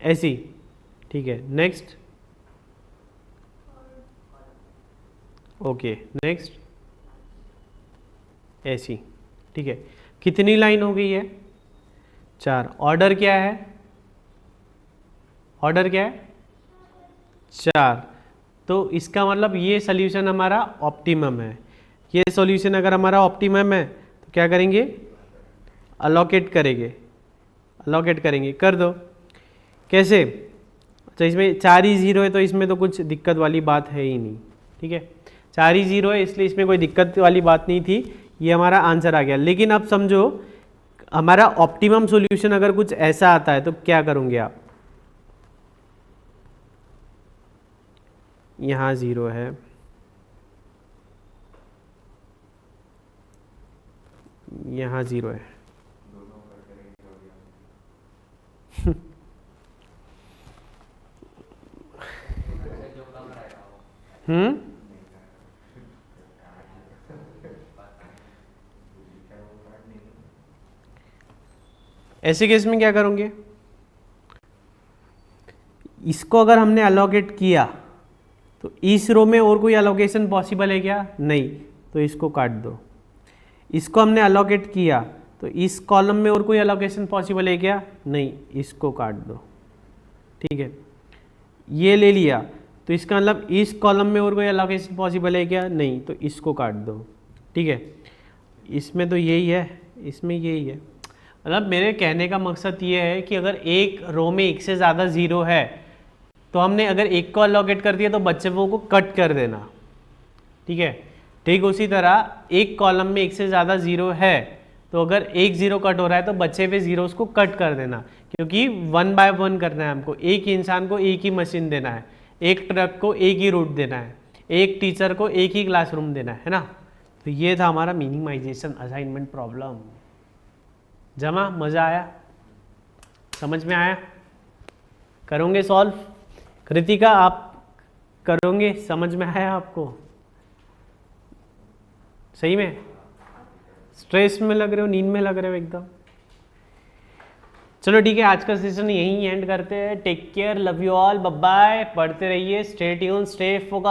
ऐसी? ठीक है। नेक्स्ट? ओके। नेक्स्ट? ऐसी? ठीक है। कितनी लाइन हो गई है? 4। ऑर्डर क्या है? ऑर्डर क्या है? 4। तो इसका मतलब ये सॉल्यूशन हमारा ऑप्टिमम है। ये सॉल्यूशन अगर हमारा ऑप्टिमम है तो क्या करेंगे? अलोकेट करेंगे। अलोकेट करेंगे। कर दो। कैसे? तो इसमें 4 ही 0 है, तो इसमें तो कुछ दिक्कत वाली बात है ही नहीं। ठीक है, 4 ही 0 है, इसलिए इसमें कोई दिक्कत वाली बात नहीं थी। ये हमारा आंसर आ गया। लेकिन अब समझो हमारा ऑप्टिमम सॉल्यूशन अगर कुछ ऐसा आता है तो क्या करोगे आप? यहाँ 0 है, यहाँ 0 है। ऐसे केस में क्या करोगे? इसको अगर हमने अलोकेट किया तो इस रो में और कोई अलोकेशन पॉसिबल है क्या? नहीं, तो इसको काट दो। इसको हमने अलोकेट किया तो इस कॉलम में और कोई अलोकेशन पॉसिबल है क्या? नहीं, इसको काट दो। ठीक है, ये ले लिया तो इसका मतलब इस कॉलम में और कोई अलोकेशन पॉसिबल है क्या? नहीं, तो इसको काट दो। ठीक है, इसमें तो यही है, इसमें यही है। मतलब मेरे कहने का मकसद ये है कि अगर एक रो में एक से ज़्यादा ज़ीरो है तो हमने अगर एक को अलोकेट कर दिया तो बचे वो को कट कर देना, ठीक है। ठीक उसी तरह एक कॉलम में एक से ज़्यादा जीरो है तो अगर एक जीरो कट हो रहा है तो बचे हुए जीरोस को कट कर देना, क्योंकि 1 बाय 1 करना है हमको। एक इंसान को एक ही मशीन देना है, एक ट्रक को एक ही रूट देना है, एक टीचर को एक ही क्लासरूम देना है ना। तो ये था हमारा मिनिमाइजेशन असाइनमेंट प्रॉब्लम। जमा, मज़ा आया, समझ में आया? करोगे सॉल्व? कृतिका आप करोगे? समझ में आया आपको? सही में स्ट्रेस में लग रहे हो, नींद में लग रहे हो एकदम? चलो ठीक है, आज का सेशन यहीं एंड करते हैं। Take care, love you all, bye bye. पढ़ते रहिए, स्टे ट्यून, स्टे फोकस।